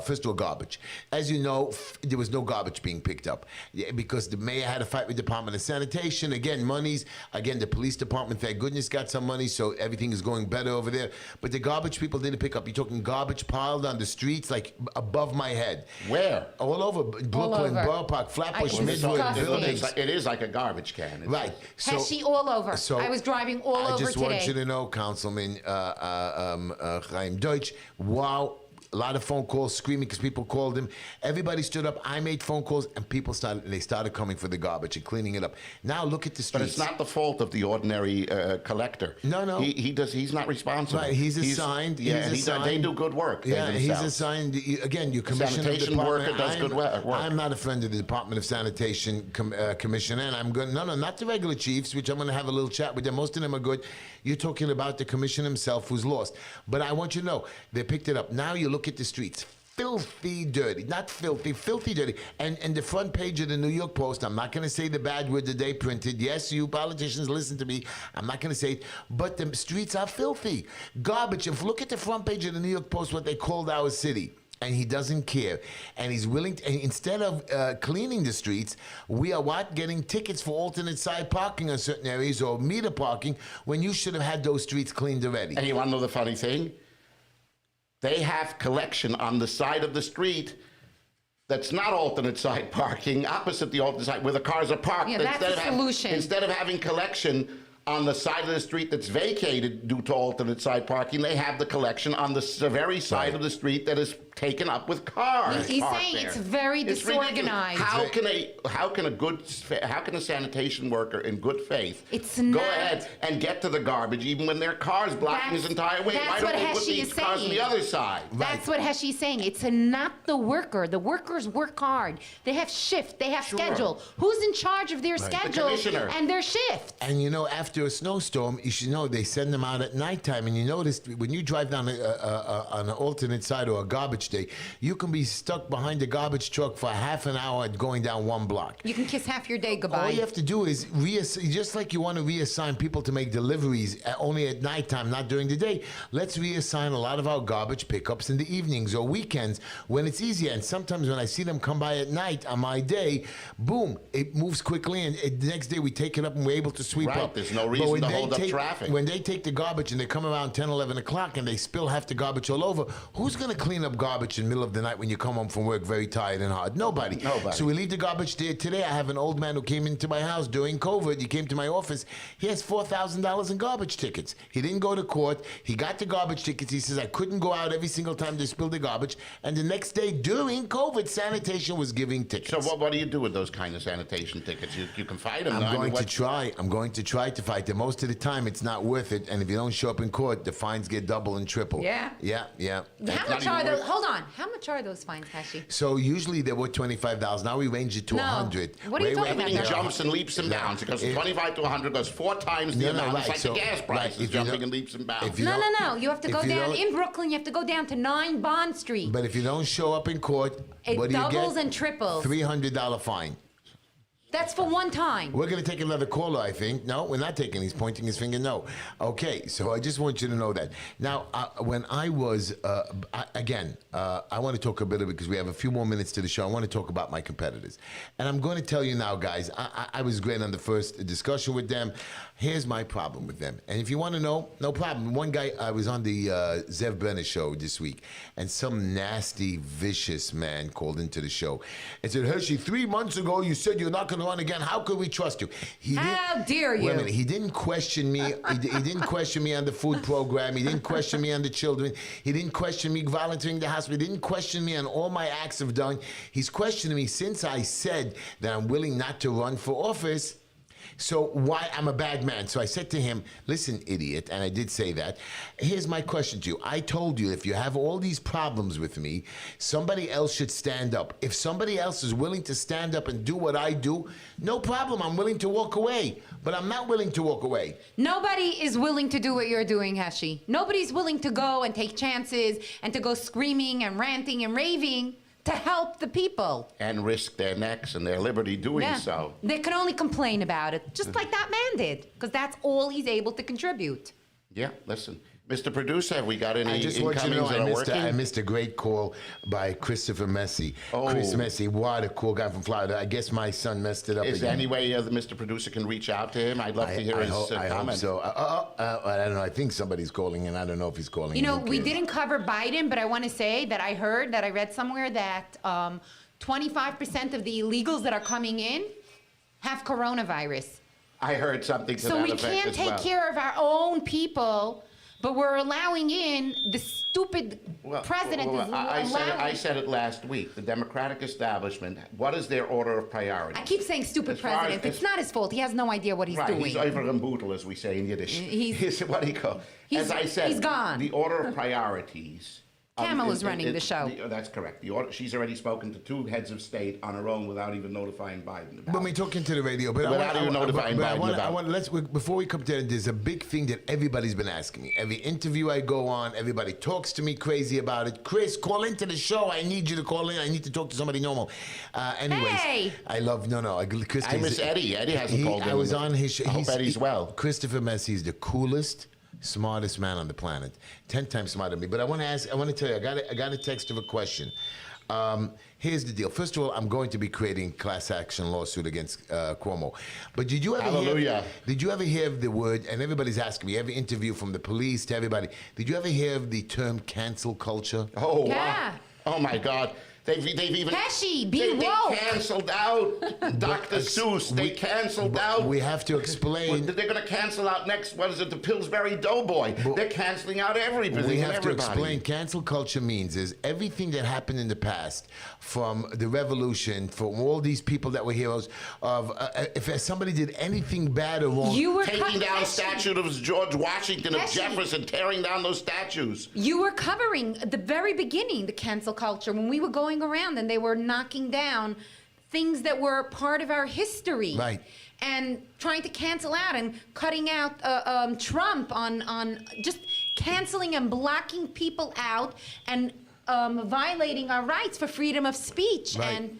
S1: first of all, garbage. As you know, there was no garbage being picked up because the mayor had a fight with the Department of Sanitation. Again, monies. Again, the police department, thank goodness, got some money, so everything is going better over there. But the garbage people didn't pick up. You're talking garbage piled on the streets, like above my head.
S2: Where?
S1: All over. Brooklyn,
S3: over.
S1: Borough Park, Flatbush,
S3: It's
S1: Midwood,
S3: disgusting.
S1: buildings.
S2: It is like a garbage can.
S1: Right. So,
S3: Heshy all over.
S1: so
S3: I was driving all
S1: I
S3: over
S1: just
S3: today.
S1: want you to know, Councilman Chaim Deutsch, wow, a lot of phone calls screaming because people called him. Everybody stood up. I made phone calls, and people started coming for the garbage and cleaning it up. Now look at the streets.
S2: But it's not the fault of the ordinary collector.
S1: No.
S2: He's not responsible.
S1: Right, he's assigned.
S2: Yeah,
S1: he's
S2: they do good work. They
S1: Yeah, he's
S2: themselves.
S1: assigned. Again, you commissioner of the
S2: sanitation
S1: department.
S2: worker does good work.
S1: I'm not a friend of the Department of Sanitation commissioner, and I'm going. No, not the regular chiefs, which I'm going to have a little chat with them. Most of them are good. You're talking about the commissioner himself, who's lost. But I want you to know they picked it up. Now you look at the streets. Filthy dirty, not filthy, filthy dirty. And the front page of the New York Post, I'm not going to say the bad word that they printed. Yes, you politicians, listen to me. I'm not going to say it. But the streets are filthy. Garbage. If look at the front page of the New York Post, what they called our city. And he doesn't care. And he's willing to, and instead of cleaning the streets, we are what? Getting tickets for alternate side parking in certain areas or meter parking when you should have had those streets cleaned already.
S2: And you want to know the funny thing? They have collection on the side of the street that's not alternate side parking, opposite the alternate side where the cars are parked.
S3: Yeah, that's the solution.
S2: Instead of having collection on the side of the street that's vacated due to alternate side parking, they have the collection on the very side of the street that is taken up with cars.
S3: He's
S2: parked
S3: saying
S2: there.
S3: it's very
S2: ridiculous.
S3: disorganized.
S2: How can a sanitation worker in good faith
S3: It's
S2: go
S3: not-
S2: ahead and get to the garbage even when their car's blocking his entire way?
S3: That's
S2: Why don't
S3: what
S2: they put
S3: Heshy
S2: these
S3: is
S2: cars on
S3: saying.
S2: the other side?
S3: That's what Heshy's saying. It's not the worker. The workers work hard. They have shift. They have schedule. Who's in charge of their schedule
S2: commissioner.
S3: and their shift?
S1: And you know, after a snowstorm, you should know they send them out at nighttime. And you notice when you drive down on an alternate side or a garbage day, you can be stuck behind a garbage truck for half an hour going down one block.
S3: You can kiss half your day goodbye.
S1: All you have to do is just like you want to reassign people to make deliveries only at nighttime, not during the day. Let's reassign a lot of our garbage pickups in the evenings or weekends when it's easier. And sometimes when I see them come by at night on my day, boom, it moves quickly, and the next day we take it up and we're able to sweep
S2: Right,
S1: up.
S2: there's no
S1: But
S2: reason
S1: when
S2: to
S1: they
S2: hold up
S1: take-
S2: traffic.
S1: When they take the garbage and they come around 10, 11 o'clock and they spill half the garbage all over, who's going to clean up garbage in the middle of the night when you come home from work very tired and hard? Nobody.
S2: Nobody.
S1: So we leave the garbage there. Today I have an old man who came into my house during COVID. He came to my office. He has $4,000 in garbage tickets. He didn't go to court. He got the garbage tickets. He says, I couldn't go out every single time they spilled the garbage. And the next day during COVID, sanitation was giving tickets.
S2: So what do you do with those kind of sanitation tickets? You can fight them.
S1: I'm going to try. I'm going to try to fight them. Most of the time, it's not worth it. And if you don't show up in court, the fines get double and triple.
S3: Yeah.
S1: Yeah.
S3: How
S2: not
S3: much
S2: even
S3: are those?
S2: worth-
S3: Hold on. How much are those fines, Heshy?
S1: So usually they were $25. Now we range it to
S3: No.
S1: $100.
S3: What are you talking about
S2: Everything
S3: now?
S2: jumps and leaps and bounds. It goes from 25 to 100, goes 4 times the
S1: No, no,
S2: amount.
S1: right,
S2: It's like
S1: so-
S2: the gas
S1: right,
S2: prices
S1: if you
S2: jumping
S1: don't-
S2: in leaps and bounds.
S1: if you
S3: No.
S1: don't-
S3: You have to
S1: if
S3: go
S1: you
S3: down
S1: don't-
S3: in Brooklyn. You have to go down to 9 Bond Street.
S1: But if you don't show up in court,
S3: It
S1: what do you get?
S3: doubles and triples.
S1: $300 fine.
S3: That's for one time.
S1: We're going to take another caller, I think. No, we're not taking. He's pointing his finger. No. Okay, so I just want you to know that. Now, when I was, I want to talk a bit because we have a few more minutes to the show. I want to talk about my competitors. And I'm going to tell you now, guys, I was great on the first discussion with them. Here's my problem with them. And if you want to know, no problem. One guy, I was on the Zev Brenner show this week, and some nasty, vicious man called into the show and said, Hershey, 3 months ago you said you're not going to run again. How could we trust you?
S3: How dare you?
S1: Wait a minute. He didn't question me. He didn't question me on the food program. He didn't question me on the children. He didn't question me volunteering the hospital. He didn't question me on all my acts of done. He's questioning me since I said that I'm willing not to run for office. So why I'm a bad man. So I said to him, listen, idiot, and I did say that. Here's my question to you. I told you if you have all these problems with me, somebody else should stand up. If somebody else is willing to stand up and do what I do, no problem. I'm willing to walk away. But I'm not willing to walk away.
S3: Nobody is willing to do what you're doing, Heshy. Nobody's willing to go and take chances and to go screaming and ranting and raving to help the people.
S2: And risk their necks and their liberty doing so.
S3: They can only complain about it, just like that man did, because that's all he's able to contribute.
S2: Yeah, listen. Mr. Producer, have we got any
S1: I just want you to
S2: incomings
S1: know
S2: that are working?
S1: I missed a great call by Christopher Messi.
S2: Oh.
S1: Chris Messi, what a cool guy from Florida. I guess my son messed it up
S2: Is there
S1: again.
S2: any way the Mr. Producer can reach out to him? I'd love to hear his
S1: I hope
S2: comment.
S1: so. I don't know. I think somebody's calling, and I don't know if he's calling.
S3: You know,
S1: Who
S3: we
S1: cares?
S3: didn't cover Biden, but I want to say that I read somewhere that 25% of the illegals that are coming in have coronavirus.
S2: I heard something to
S3: So
S2: that
S3: we
S2: effect
S3: can't
S2: as
S3: take
S2: well.
S3: care of our own people, but we're allowing in the stupid president is
S2: I
S3: allowing.
S2: said it last week. The Democratic establishment, what is their order of priority?
S3: I keep saying stupid
S2: As far as-
S3: president. It's not his fault. He has no idea what he's
S2: Right,
S3: doing.
S2: he's overgemboedel, as we say in Yiddish.
S3: He's-
S2: What do you call?
S3: he's-
S2: As I said,
S3: he's gone.
S2: the order of priorities.
S3: Kamala's running the show.
S2: That's correct. She's already spoken to 2 heads of state on her own without even notifying Biden about
S1: When we
S2: it.
S1: talking to the radio, but
S2: Without even notifying Biden about
S1: before we come to that, there's a big thing that everybody's been asking me. Every interview I go on, everybody talks to me crazy about it. Chris, call into the show. I need you to call in. I need to talk to somebody normal. Anyways,
S3: Hey!
S1: I love Chris.
S2: I miss Eddie. Eddie hasn't called in.
S1: I was on his show.
S2: I hope Eddie's well.
S1: Christopher Messi is the coolest, smartest man on the planet. 10 times smarter than me. But I want to tell you, I got a text of a question. Here's the deal. First of all, I'm going to be creating class action lawsuit against Cuomo. But did you ever
S2: Hallelujah.
S1: Did you ever hear of the word, and everybody's asking me, every interview from the police to everybody, did you ever hear of the term cancel culture?
S2: Oh,
S3: Yeah.
S2: wow. Oh, my God. They've even
S3: Heshy, be
S2: they
S3: woke.
S2: canceled out Dr. Seuss. They canceled out.
S1: We have to explain.
S2: They're going to cancel out next. What is it? The Pillsbury Doughboy. They're canceling out everything.
S1: We have
S2: and
S1: to
S2: everybody.
S1: explain. Cancel culture means is everything that happened in the past, from the revolution, from all these people that were heroes. Of if somebody did anything bad or wrong,
S3: You were
S2: Taking down
S3: Heshy.
S2: statue of George Washington, of
S3: Heshy.
S2: Jefferson, tearing down those statues.
S3: You were covering at the very beginning the cancel culture when we were going around and they were knocking down things that were part of our history.
S1: Right.
S3: And trying to cancel out and cutting out Trump on just canceling and blocking people out and violating our rights for freedom of speech.
S1: Right.
S3: And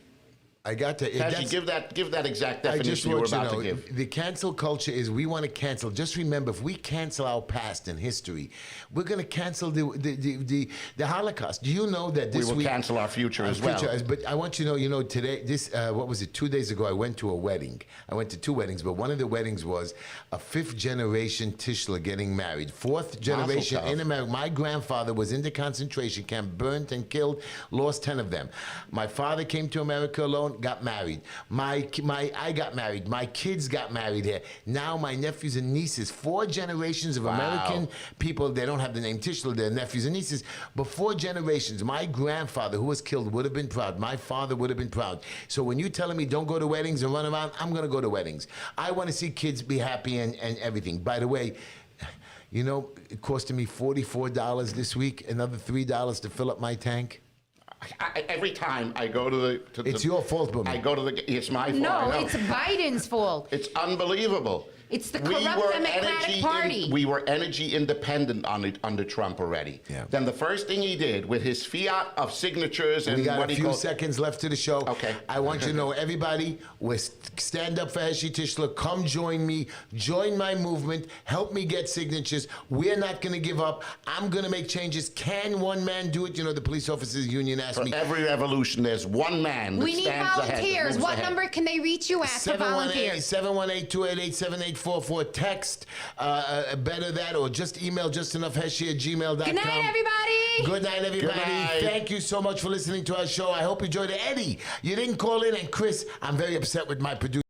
S1: I got to.
S2: Heshy, give that exact
S1: I just
S2: definition you were
S1: want you
S2: about
S1: to
S2: to
S1: know,
S2: give.
S1: the cancel culture is we want to cancel. Just remember, if we cancel our past and history, we're going to cancel the Holocaust. Do you know that
S2: We
S1: this
S2: will
S1: week...
S2: cancel our future as well.
S1: But I want you to know, today, what was it, 2 days ago, I went to a wedding. I went to 2 weddings, but one of the weddings was a 5th-generation Tischler getting married. 4th generation
S2: tov.
S1: in America. My grandfather was in the concentration camp, burnt and killed, lost 10 of them. My father came to America alone, got married. I got married. My kids got married here. Now my nephews and nieces, 4 generations of American people, they don't have the name Tischler, they're nephews and nieces, but 4 generations. My grandfather, who was killed, would have been proud. My father would have been proud. So when you're telling me don't go to weddings and run around, I'm going to go to weddings. I want to see kids be happy and everything. By the way, it costed me $44 this week, another $3 to fill up my tank.
S2: Every time I go to the...
S1: It's your fault, Boomy.
S2: I go to the... It's my fault.
S3: no,
S2: I know.
S3: it's Biden's fault.
S2: It's unbelievable.
S3: It's the
S2: We
S3: corrupt
S2: were
S3: Democratic Party.
S2: we were energy independent under Trump already.
S1: Yeah.
S2: Then the first thing he did with his fiat of signatures and
S1: We got
S2: what
S1: a
S2: he
S1: few
S2: called...
S1: seconds left to the show.
S2: Okay.
S1: I want you to know, everybody, stand up for Heshy Tischler. Come join me. Join my movement. Help me get signatures. We're not going to give up. I'm going to make changes. Can one man do it? The police officers union asked
S2: For
S1: me.
S2: every revolution, there's one man that
S3: We need
S2: stands ahead. that
S3: volunteers.
S2: moves
S3: What
S2: ahead.
S3: number can they reach you at for volunteers?
S1: 718-288-7844. Text better that, or just email justenoughheshy@gmail.com.
S3: Good night, everybody.
S1: Good night, everybody.
S2: Good night.
S1: Thank you so much for listening to our show. I hope you enjoyed it. Eddie, you didn't call in, and Chris, I'm very upset with my producer.